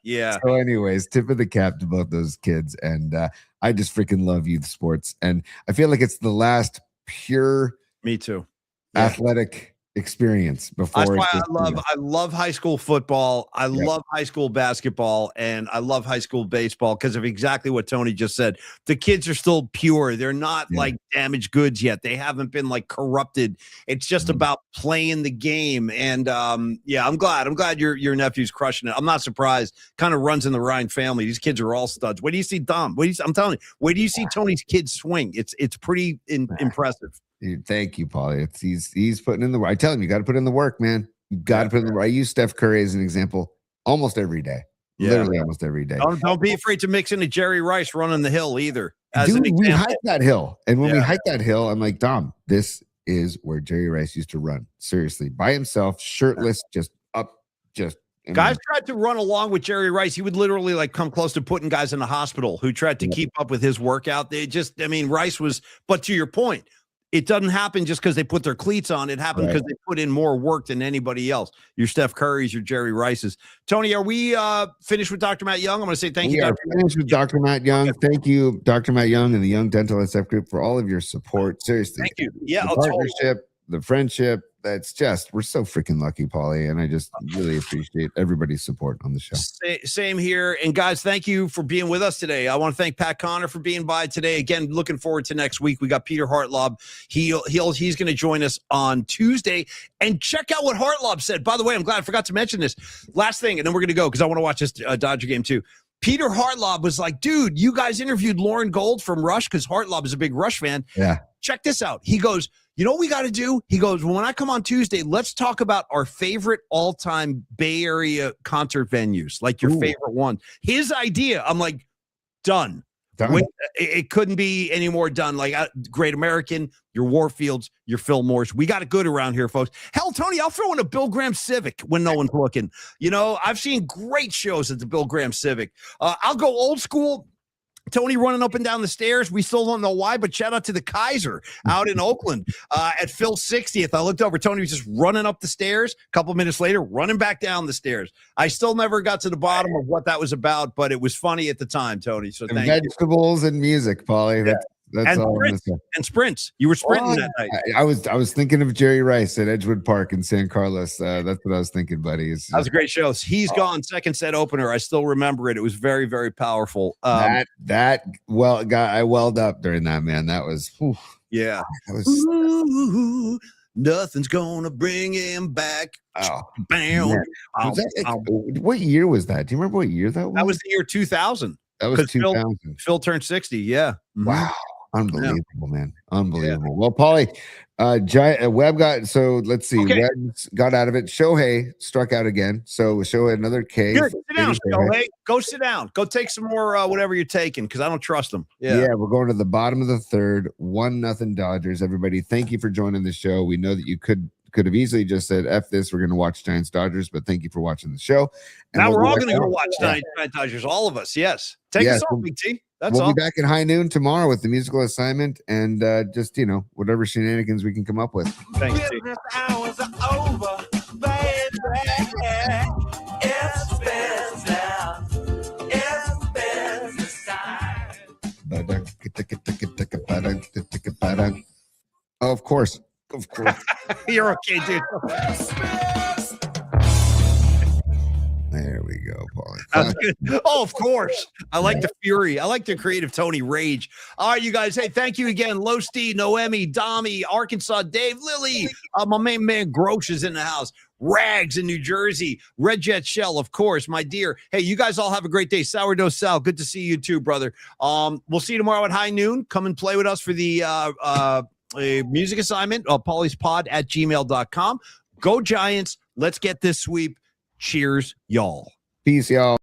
So anyways, tip of the cap to both those kids. And I just freaking love youth sports. And I feel like it's the last pure Me too. Athletic experience before. That's why I love high school football. I love high school basketball, and I love high school baseball because of exactly what Tony just said. The kids are still pure. They're not like damaged goods yet. They haven't been like corrupted. It's just about playing the game. And I'm glad your nephew's crushing it. I'm not surprised. Kind of runs in the Ryan family. These kids are all studs. Where do you see Dom? I'm telling you, where do you see Tony's kids swing? It's pretty impressive. Dude, thank you, Paulie. He's putting in the work. I tell him you got to put in the work, man. You got to put in the work. I use Steph Curry as an example almost every day. Literally almost every day. Don't be afraid to mix in a Jerry Rice running the hill either. Dude, we hike that hill. And when we hike that hill, I'm like, Dom, this is where Jerry Rice used to run. Seriously, by himself, shirtless, guys tried to run along with Jerry Rice. He would literally like come close to putting guys in the hospital who tried to keep up with his workout. Rice was, but to your point, it doesn't happen just because they put their cleats on. It happened because they put in more work than anybody else. Your Steph Curry's, your Jerry Rice's. Tony, are we finished with Dr. Matt Young? I'm going to say thank you. We are finished with Dr. Matt Young. Thank you, Dr. Matt Young and the Young Dental SF Group for all of your support. Seriously. Thank you. Yeah. The partnership, the friendship. We're so freaking lucky, Paulie, and I just really appreciate everybody's support on the show. Same here. And guys, thank you for being with us today. I want to thank Pat Connor for being by today. Again, looking forward to next week. We got Peter Hartlob. He's going to join us on Tuesday. And check out what Hartlob said. By the way, I'm glad I forgot to mention this. Last thing, and then we're going to go because I want to watch this Dodger game too. Peter Hartlob was like, dude, you guys interviewed Lauren Gold from Rush because Hartlob is a big Rush fan. Yeah. Check this out. He goes, you know what we got to do? He goes, when I come on Tuesday, let's talk about our favorite all-time Bay Area concert venues, like your favorite one. His idea, I'm like, done. It couldn't be any more done. Like Great American, your Warfields, your Fillmores. We got it good around here, folks. Hell, Tony, I'll throw in a Bill Graham Civic when no one's looking. You know, I've seen great shows at the Bill Graham Civic. I'll go old school. Tony running up and down the stairs. We still don't know why, but shout out to the Kaiser out in Oakland at Phil's 60th. I looked over. Tony was just running up the stairs. A couple minutes later, running back down the stairs. I still never got to the bottom of what that was about, but it was funny at the time, Tony. So thank you. Vegetables and music, Paulie. That's all. Sprints. You were sprinting that night. I was thinking of Jerry Rice at Edgewood Park in San Carlos. That's what I was thinking, buddy. That was a great show. He's gone. Second set opener. I still remember it. It was very, very powerful. I welled up during that, man. That was, yeah. That was. Nothing's gonna bring him back. Bam. What year was that? Do you remember what year that was? That was the year 2000. That was 2000. Phil turned 60. Yeah. Wow. Unbelievable, man. Unbelievable. Well, Paulie, Webb got, so let's see. Okay. Webb got out of it. Shohei struck out again. So Shohei, another K. Here, sit down, Shohei. Go sit down. Go take some more whatever you're taking because I don't trust them. Yeah, we're going to the bottom of the third. 1-0 Dodgers. Everybody, thank you for joining the show. We know that you could have easily just said, F this, we're going to watch Giants Dodgers, but thank you for watching the show. And now we're all going to go watch Giants Dodgers, all of us. Yes. Take us off, Big T. We'll be back at high noon tomorrow with the musical assignment and just, whatever shenanigans we can come up with. Thanks, T. Business hours are over, baby. It's business time. Oh, of course. You're okay, dude. There we go, Paulie. Oh, of course. I like the fury. I like the creative Tony rage. All right, you guys. Hey, thank you again. Low Steve, Noemi, Dami, Arkansas, Dave, Lily. My main man Grosh is in the house. Rags in New Jersey. Red Jet Shell, of course, my dear. Hey, you guys all have a great day. Sourdough Sal, good to see you too, brother. We'll see you tomorrow at high noon. Come and play with us for the a music assignment, pauliespod@gmail.com. Go Giants. Let's get this sweep. Cheers, y'all. Peace, y'all.